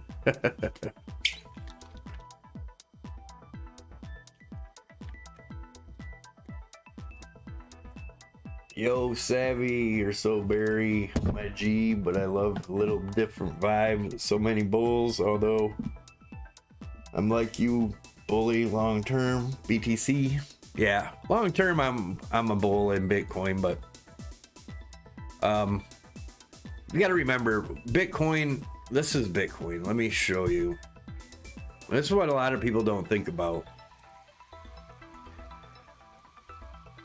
Yo, Savy, you're so berry, my G, but I love a little different vibe. So many bulls, although I'm like you, bully long term. BTC, yeah, long term I'm a bull in Bitcoin, but you got to remember, Bitcoin, this is Bitcoin. Let me show you. This is what a lot of people don't think about.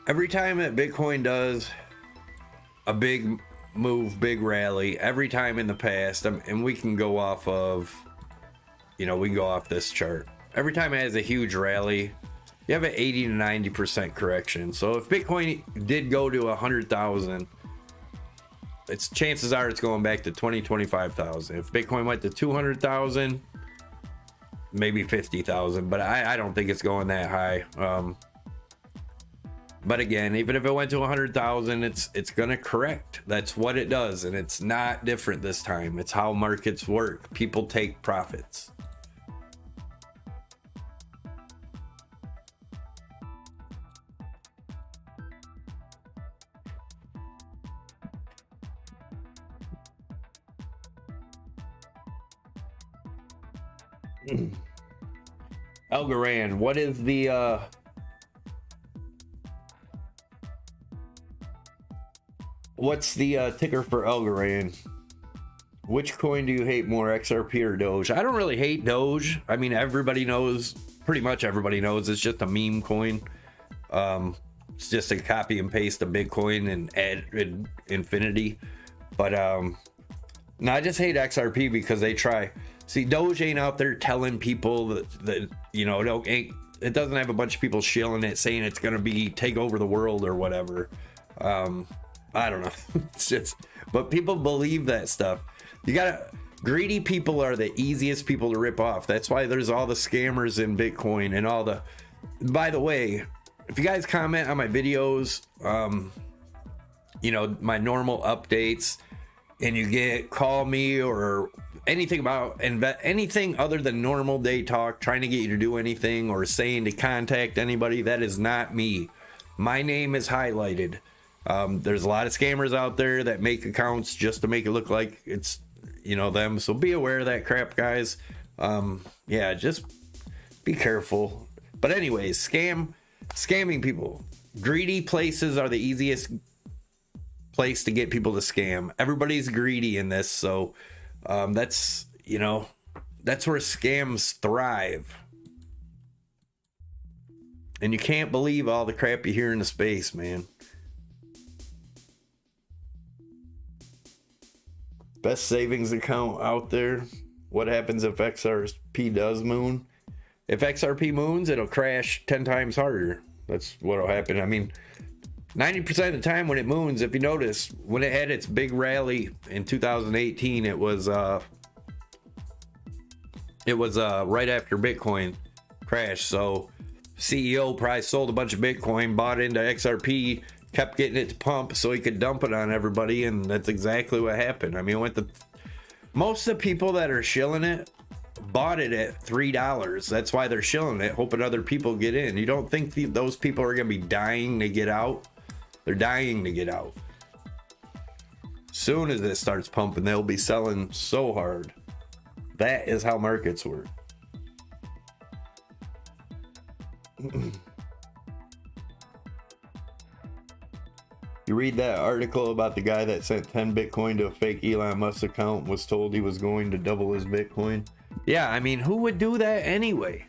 Every time that Bitcoin does a big move, big rally, every time in the past, and we can go off of, we can go off this chart. Every time it has a huge rally, you have an 80 to 90% correction. So if Bitcoin did go to 100,000, chances are it's going back to 25,000. If Bitcoin went to 200,000, maybe 50,000, but I don't think it's going that high. But again, even if it went to 100,000, it's gonna correct. That's what it does, and it's not different this time. It's how markets work. People take profits. Algorand, what is the what's the ticker for Algorand? Which coin do you hate more, XRP or Doge? I don't really hate Doge. I mean, everybody knows, pretty much everybody knows, it's just a meme coin. It's just a copy and paste of Bitcoin and add infinity. But no, I just hate XRP because they try. See, Doge ain't out there telling people that you know, it doesn't have a bunch of people shilling it, saying it's gonna be take over the world or whatever. I don't know. It's just, but people believe that stuff. You gotta, greedy people are the easiest people to rip off. That's why there's all the scammers in Bitcoin and all the, by the way, if you guys comment on my videos, you know, my normal updates, and you call me or anything about anything other than normal day talk, trying to get you to do anything or saying to contact anybody, that is not me. My name is highlighted. There's a lot of scammers out there that make accounts just to make it look like it's, you know, them. So be aware of that crap, guys. Yeah, just be careful. But anyways, scamming people. Greedy places are the easiest place to get people to scam. Everybody's greedy in this, so that's, you know, that's where scams thrive. And you can't believe all the crap you hear in the space, man. Best savings account out there. What happens if XRP does moon? If XRP moons, it'll crash 10 times harder. That's what'll happen. I mean, 90% of the time when it moons, if you notice, when it had its big rally in 2018, it was right after Bitcoin crashed. So CEO probably sold a bunch of Bitcoin, bought into XRP, kept getting it to pump so he could dump it on everybody, and that's exactly what happened. I mean, most of the people that are shilling it bought it at $3. That's why they're shilling it, hoping other people get in. You don't think those people are going to be dying to get out? They're dying to get out. Soon as it starts pumping, they'll be selling so hard. That is how markets work. You read that article about the guy that sent 10 Bitcoin to a fake Elon Musk account and was told he was going to double his Bitcoin? Yeah, I mean, who would do that anyway?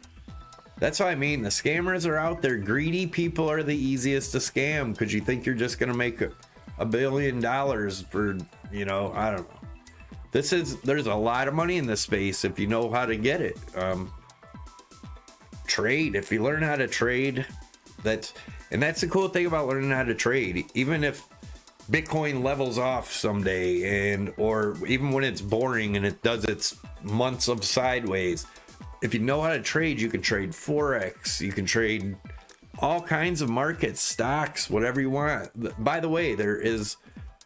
That's what I mean. The scammers are out there. Greedy people are the easiest to scam because you think you're just going to make $1 billion for, you know, I don't know. There's a lot of money in this space if you know how to get it. Trade. If you learn how to trade, that's the cool thing about learning how to trade. Even if Bitcoin levels off someday, or even when it's boring and it does its months of sideways, if you know how to trade, you can trade Forex, you can trade all kinds of markets, stocks, whatever you want. By the way, there is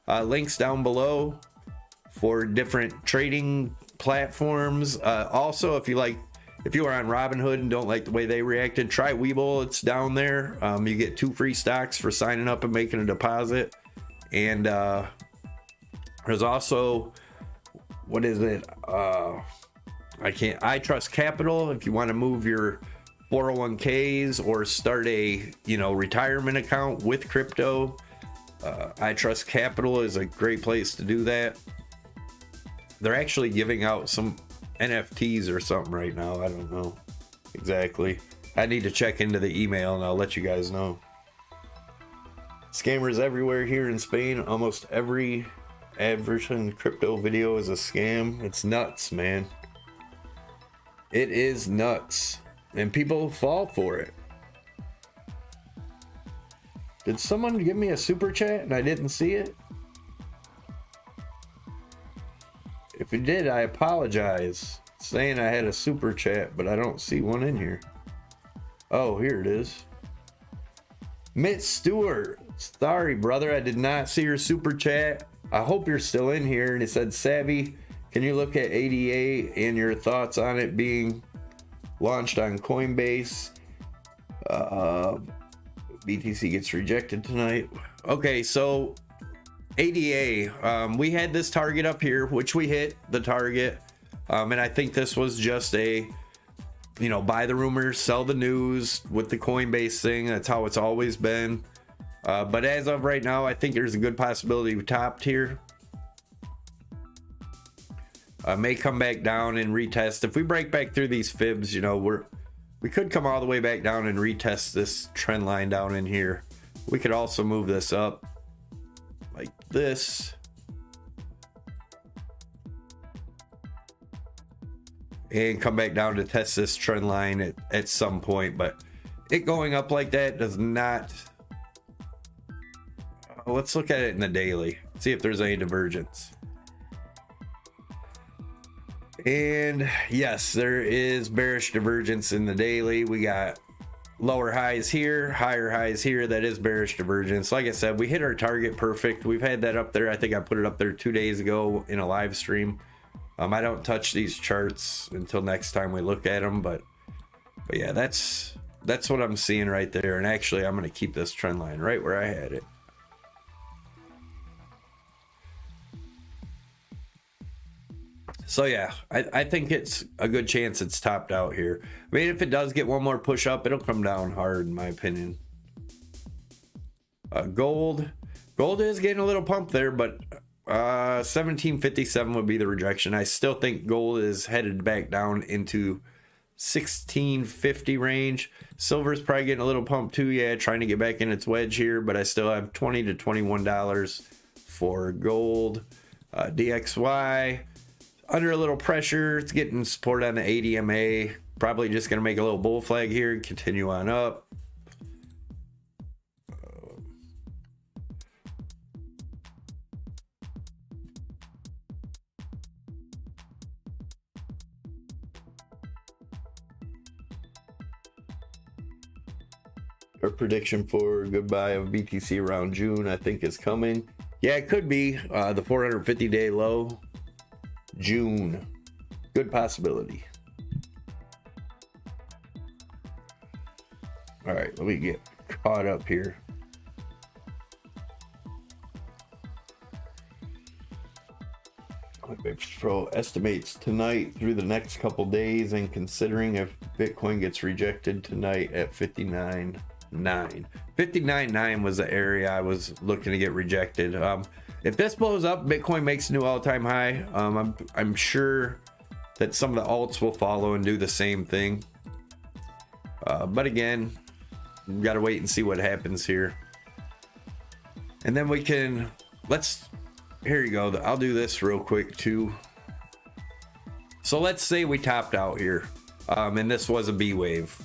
links down below for different trading platforms. Also, if you are on Robinhood and don't like the way they reacted, try Webull. It's down there. You get 2 free stocks for signing up and making a deposit. And there's also, what is it? I Trust Capital. If you want to move your 401ks or start a, you know, retirement account with crypto, I Trust Capital is a great place to do that. They're actually giving out some NFTs or something right now. I don't know exactly. I need to check into the email and I'll let you guys know. Scammers everywhere here in Spain. Almost every advertising crypto video is a scam. It's nuts, man. It is nuts. And people fall for it. Did someone give me a super chat and I didn't see it? If you did, I apologize. It's saying I had a super chat, but I don't see one in here. Oh, here it is. Mitt Stewart. Sorry, brother. I did not see your super chat. I hope you're still in here. And it said, Savvy, can you look at ADA and your thoughts on it being launched on Coinbase? BTC gets rejected tonight. Okay, so ADA, we had this target up here, which we hit the target. And I think this was just a you know, buy the rumors, sell the news with the Coinbase thing. That's how it's always been. But as of right now, I think there's a good possibility we topped here. May come back down and retest. If we break back through these fibs, you know, we could come all the way back down and retest this trend line down in here. We could also move this up like this. And come back down to test this trend line at some point. But it going up like that does not... let's look at it in the daily. See if there's any divergence. And yes, there is bearish divergence in the daily. We got lower highs here, higher highs here. That is bearish divergence. Like I said, we hit our target perfect. We've had that up there. I think I put it up there 2 days ago in a live stream. I don't touch these charts until next time we look at them, but yeah, that's what I'm seeing right there. And actually, I'm going to keep this trend line right where I had it. So yeah, I think it's a good chance it's topped out here. I mean, if it does get one more push up, it'll come down hard in my opinion. Gold is getting a little pump there, but 1757 would be the rejection. I still think gold is headed back down into 1650 range. Silver's probably getting a little pump too. Yeah, trying to get back in its wedge here, but I still have $20 to $21 for gold. DXY under a little pressure. It's getting support on the ADMA. Probably just going to make a little bull flag here and continue on up. Our prediction for goodbye of BTC around June, I think, is coming. Yeah, it could be the 450-day low. June. Good possibility. All right, let me get caught up here. Pro estimates tonight through the next couple days, and considering if Bitcoin gets rejected tonight at 59.9. 59.9 was the area I was looking to get rejected. If this blows up, Bitcoin makes a new all-time high. I'm sure that some of the alts will follow and do the same thing. But again, we've got to wait and see what happens here. And then we can, here you go. I'll do this real quick too. So let's say we topped out here, and this was a B wave,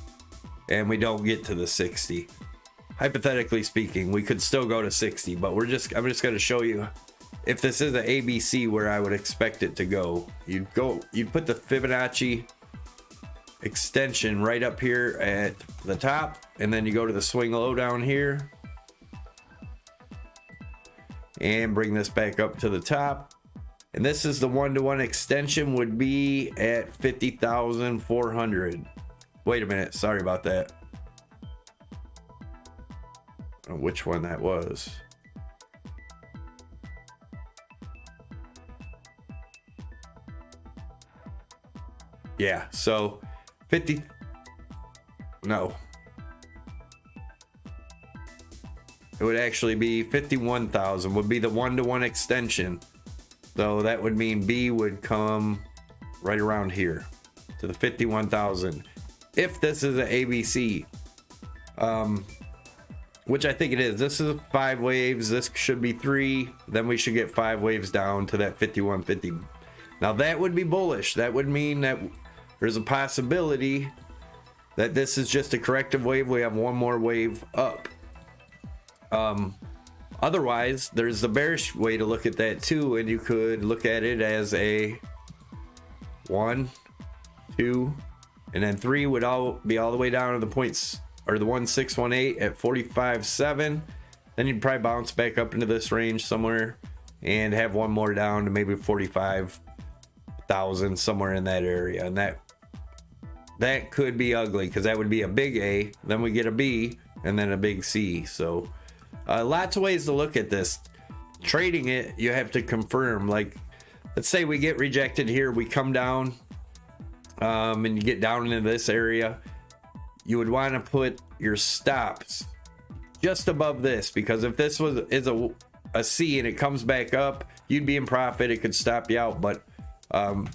and we don't get to the 60. Hypothetically speaking, we could still go to 60, but I'm just going to show you if this is an ABC where I would expect it to go. You'd put the Fibonacci extension right up here at the top, and then you go to the swing low down here and bring this back up to the top. And this is the 1-to-1 extension would be at 50,400. Wait a minute, sorry about that. I don't know which one that was. Yeah, so 50, no. It would actually be 51,000 would be the 1-to-1 extension. So that would mean B would come right around here to the 51,000. If this is an ABC, which I think it is. This is 5 waves. This should be 3. Then we should get 5 waves down to that 5150. Now that would be bullish. That would mean that there's a possibility that this is just a corrective wave. We have one more wave up. Otherwise, there's the bearish way to look at that too, and you could look at it as a 1, 2, and then 3 would all be all the way down to the points, or the 1618 at 45.7. Then you'd probably bounce back up into this range somewhere and have one more down to maybe 45,000, somewhere in that area. And that could be ugly, because that would be a big A, then we get a B, and then a big C. So lots of ways to look at this. Trading it, you have to confirm. Like, let's say we get rejected here, we come down and you get down into this area, you would want to put your stops just above this, because if this is a C and it comes back up, you'd be in profit. It could stop you out. But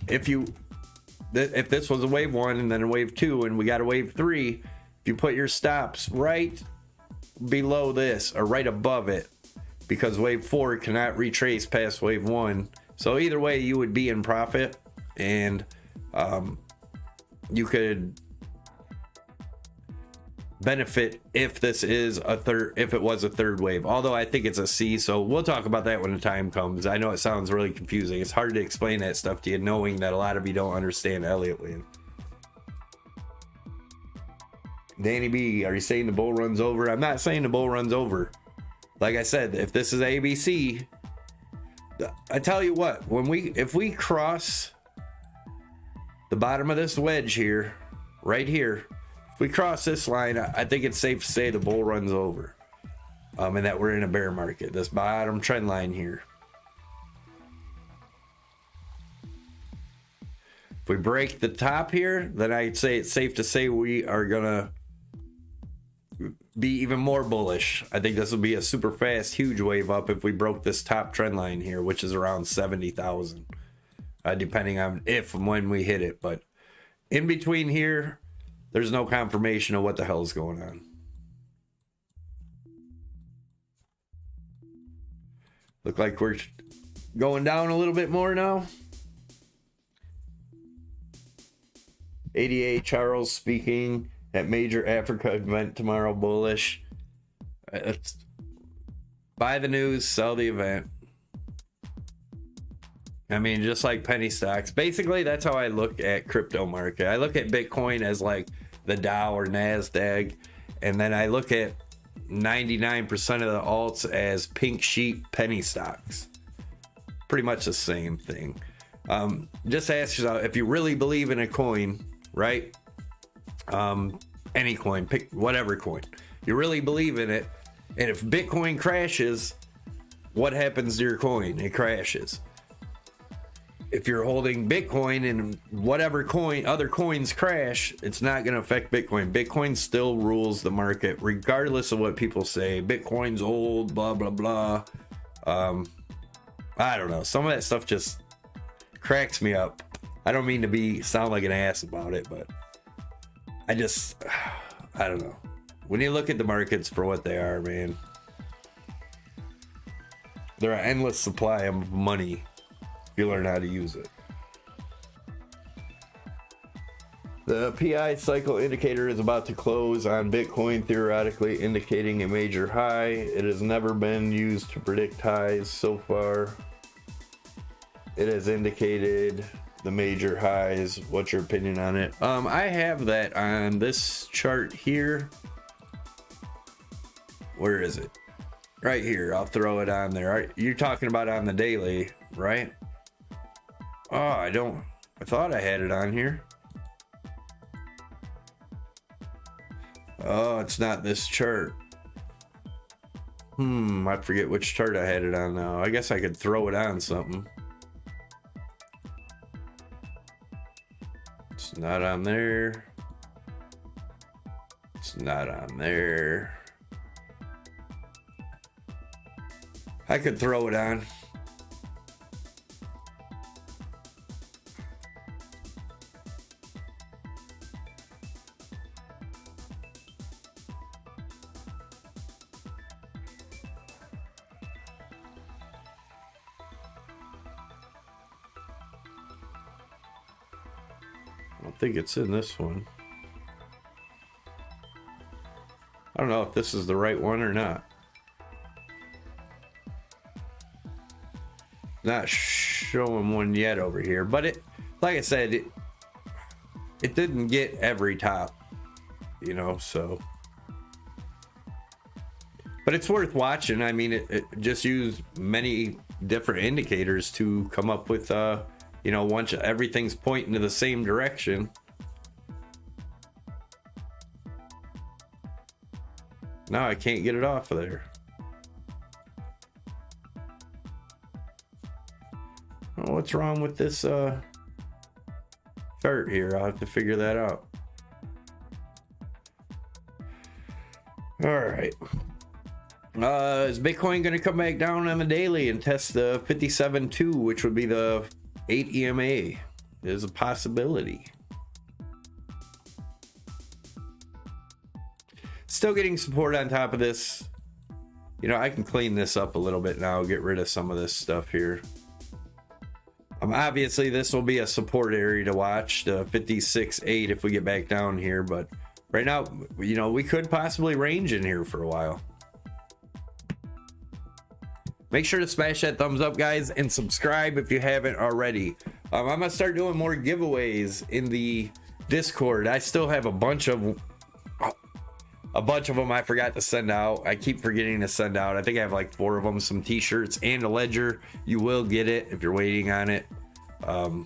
if this was a wave 1 and then a wave 2 and we got a wave 3, if you put your stops right below this or right above it, because wave 4 cannot retrace past wave 1. So either way, you would be in profit, and you could benefit if this is if it was a third wave, although I think it's a C. So we'll talk about that when the time comes. I know it sounds really confusing. It's hard to explain that stuff to you, knowing that a lot of you don't understand Elliott wave. Danny B, are you saying the bull runs over? I'm not saying the bull runs over. Like I said, if this is ABC, I tell you what, if we cross the bottom of this wedge here, right here, if we cross this line, I think it's safe to say the bull runs over, and that we're in a bear market. This bottom trend line here. If we break the top here, then I'd say it's safe to say we are gonna be even more bullish. I think this will be a super fast, huge wave up if we broke this top trend line here, which is around 70,000, depending on if and when we hit it. But in between here, there's no confirmation of what the hell is going on. Look like we're going down a little bit more now. ADA Charles speaking at major Africa event tomorrow, bullish. Buy the news, sell the event. I mean, just like penny stocks. Basically, that's how I look at crypto market. I look at Bitcoin as like the Dow or NASDAQ, and then I look at 99% of the alts as pink sheep penny stocks. Pretty much the same thing. Just ask yourself, if you really believe in a coin, right? Any coin, pick whatever coin. You really believe in it, and if Bitcoin crashes, what happens to your coin? It crashes. If you're holding Bitcoin and whatever coin, other coins crash, it's not going to affect Bitcoin. Bitcoin still rules the market, regardless of what people say. Bitcoin's old, blah, blah, blah. I don't know. Some of that stuff just cracks me up. I don't mean to sound like an ass about it, but I don't know. When you look at the markets for what they are, man, they're an endless supply of money. You learn how to use it. The PI cycle indicator is about to close on Bitcoin, theoretically indicating a major high. It has never been used to predict highs so far. It has indicated the major highs. What's your opinion on it? I have that on this chart here. Where is it? Right here. I'll throw it on there. You're talking about on the daily, right? Oh, I thought I had it on here. Oh, it's not this chart. I forget which chart I had it on now. I guess I could throw it on something. It's not on there. It's not on there. I could throw it on. I don't think it's in this one. I don't know if this is the right one or not. Not showing one yet over here, but it, like I said, it didn't get every top, you know, so. But it's worth watching. I mean, it just used many different indicators to come up with, you know, once everything's pointing to the same direction. Now I can't get it off of there. Oh, what's wrong with this fair start here. I'll have to figure that out. All right. Is Bitcoin going to come back down on the daily and test the 57.2, which would be the 8 EMA? Is a possibility. Still getting support on top of this. You know, I can clean this up a little bit now, get rid of some of this stuff here. Obviously, this will be a support area to watch, the 56.8 if we get back down here. But right now, you know, we could possibly range in here for a while. Make sure to smash that thumbs up, guys, and subscribe if you haven't already. I'm going to start doing more giveaways in the Discord. I still have a bunch of them I forgot to send out. I keep forgetting to send out. I think I have like 4 of them, some t-shirts and a ledger. You will get it if you're waiting on it. I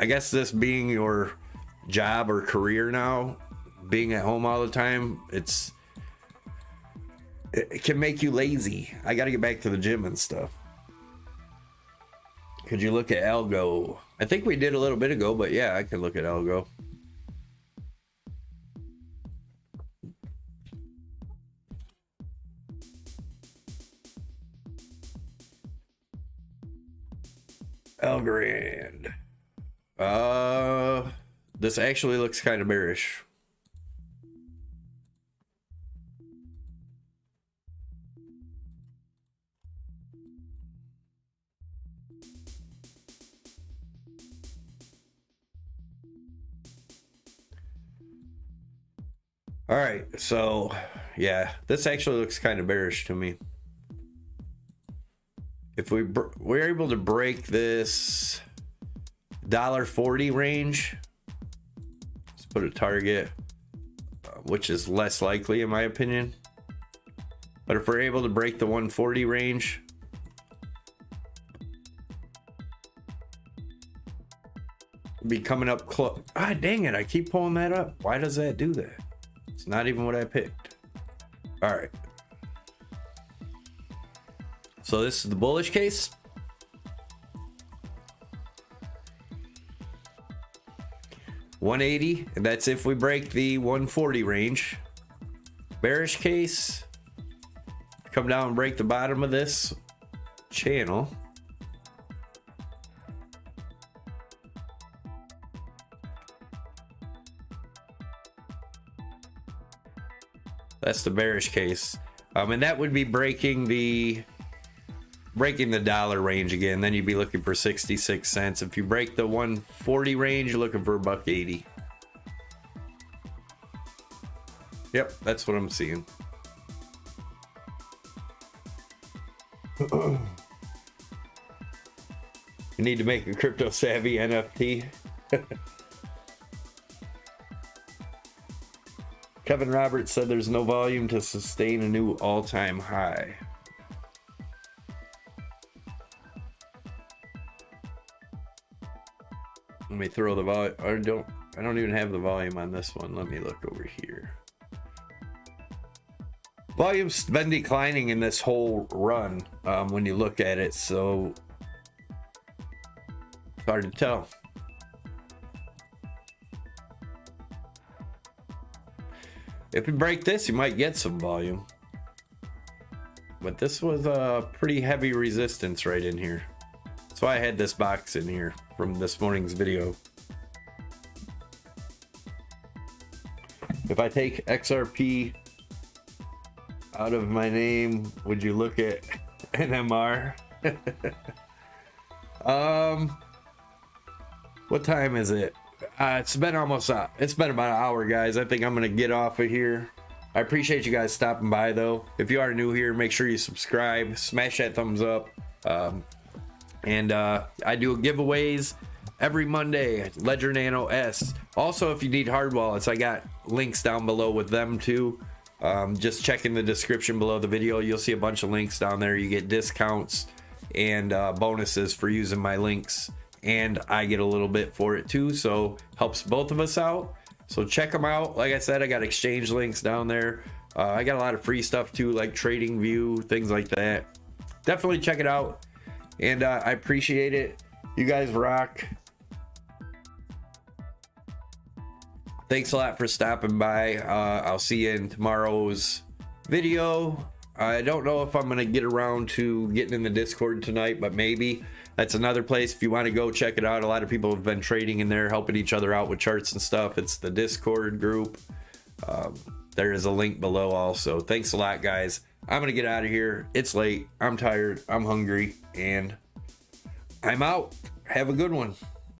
guess this being your job or career now, being at home all the time, it can make you lazy. I got to get back to the gym and stuff. Could you look at algo? I think we did a little bit ago, but yeah, I can look at algo. Algorand. This actually looks kind of bearish. All right, so yeah, this actually looks kind of bearish to me. If we're able to break this $1.40 range, let's put a target, which is less likely in my opinion. But if we're able to break the 140 range, be coming up close. Ah, dang it, I keep pulling that up. Why does that do that? It's not even what I picked. All right. So this is the bullish case. $180, and that's if we break the 140 range. Bearish case, come down and break the bottom of this channel. That's the bearish case, and that would be breaking the dollar range again. Then you'd be looking for 66 cents. If you break the 140 range, you're looking for $1.80. Yep, that's what I'm seeing. You need to make a crypto savvy NFT. Kevin Roberts said there's no volume to sustain a new all-time high. Let me throw the volume. I don't even have the volume on this one. Let me look over here. Volume's been declining in this whole run when you look at it, so it's hard to tell. If we break this, you might get some volume. But this was a pretty heavy resistance right in here. That's why I had this box in here from this morning's video. If I take XRP out of my name, would you look at NMR? What time is it? It's been almost it's been about an hour, guys. I think I'm gonna get off of here. I appreciate you guys stopping by, though. If you are new here, make sure you subscribe, smash that thumbs up, and I do giveaways every Monday. Ledger Nano S. Also, if you need hard wallets, I got links down below with them too. Just check in the description below the video. You'll see a bunch of links down there. You get discounts and bonuses for using my links, and I get a little bit for it too, so helps both of us out. So check them out. Like I said, I got exchange links down there. I got a lot of free stuff too, like Trading View, things like that. Definitely check it out, and I appreciate it. You guys rock. thanks a lot for stopping by. I'll see you in tomorrow's video. I don't know if I'm going to get around to getting in the Discord tonight, but maybe. That's another place if you want to go check it out. A lot of people have been trading in there, helping each other out with charts and stuff. It's the Discord group. There is a link below also. Thanks a lot, guys. I'm going to get out of here. It's late. I'm tired. I'm hungry. And I'm out. Have a good one.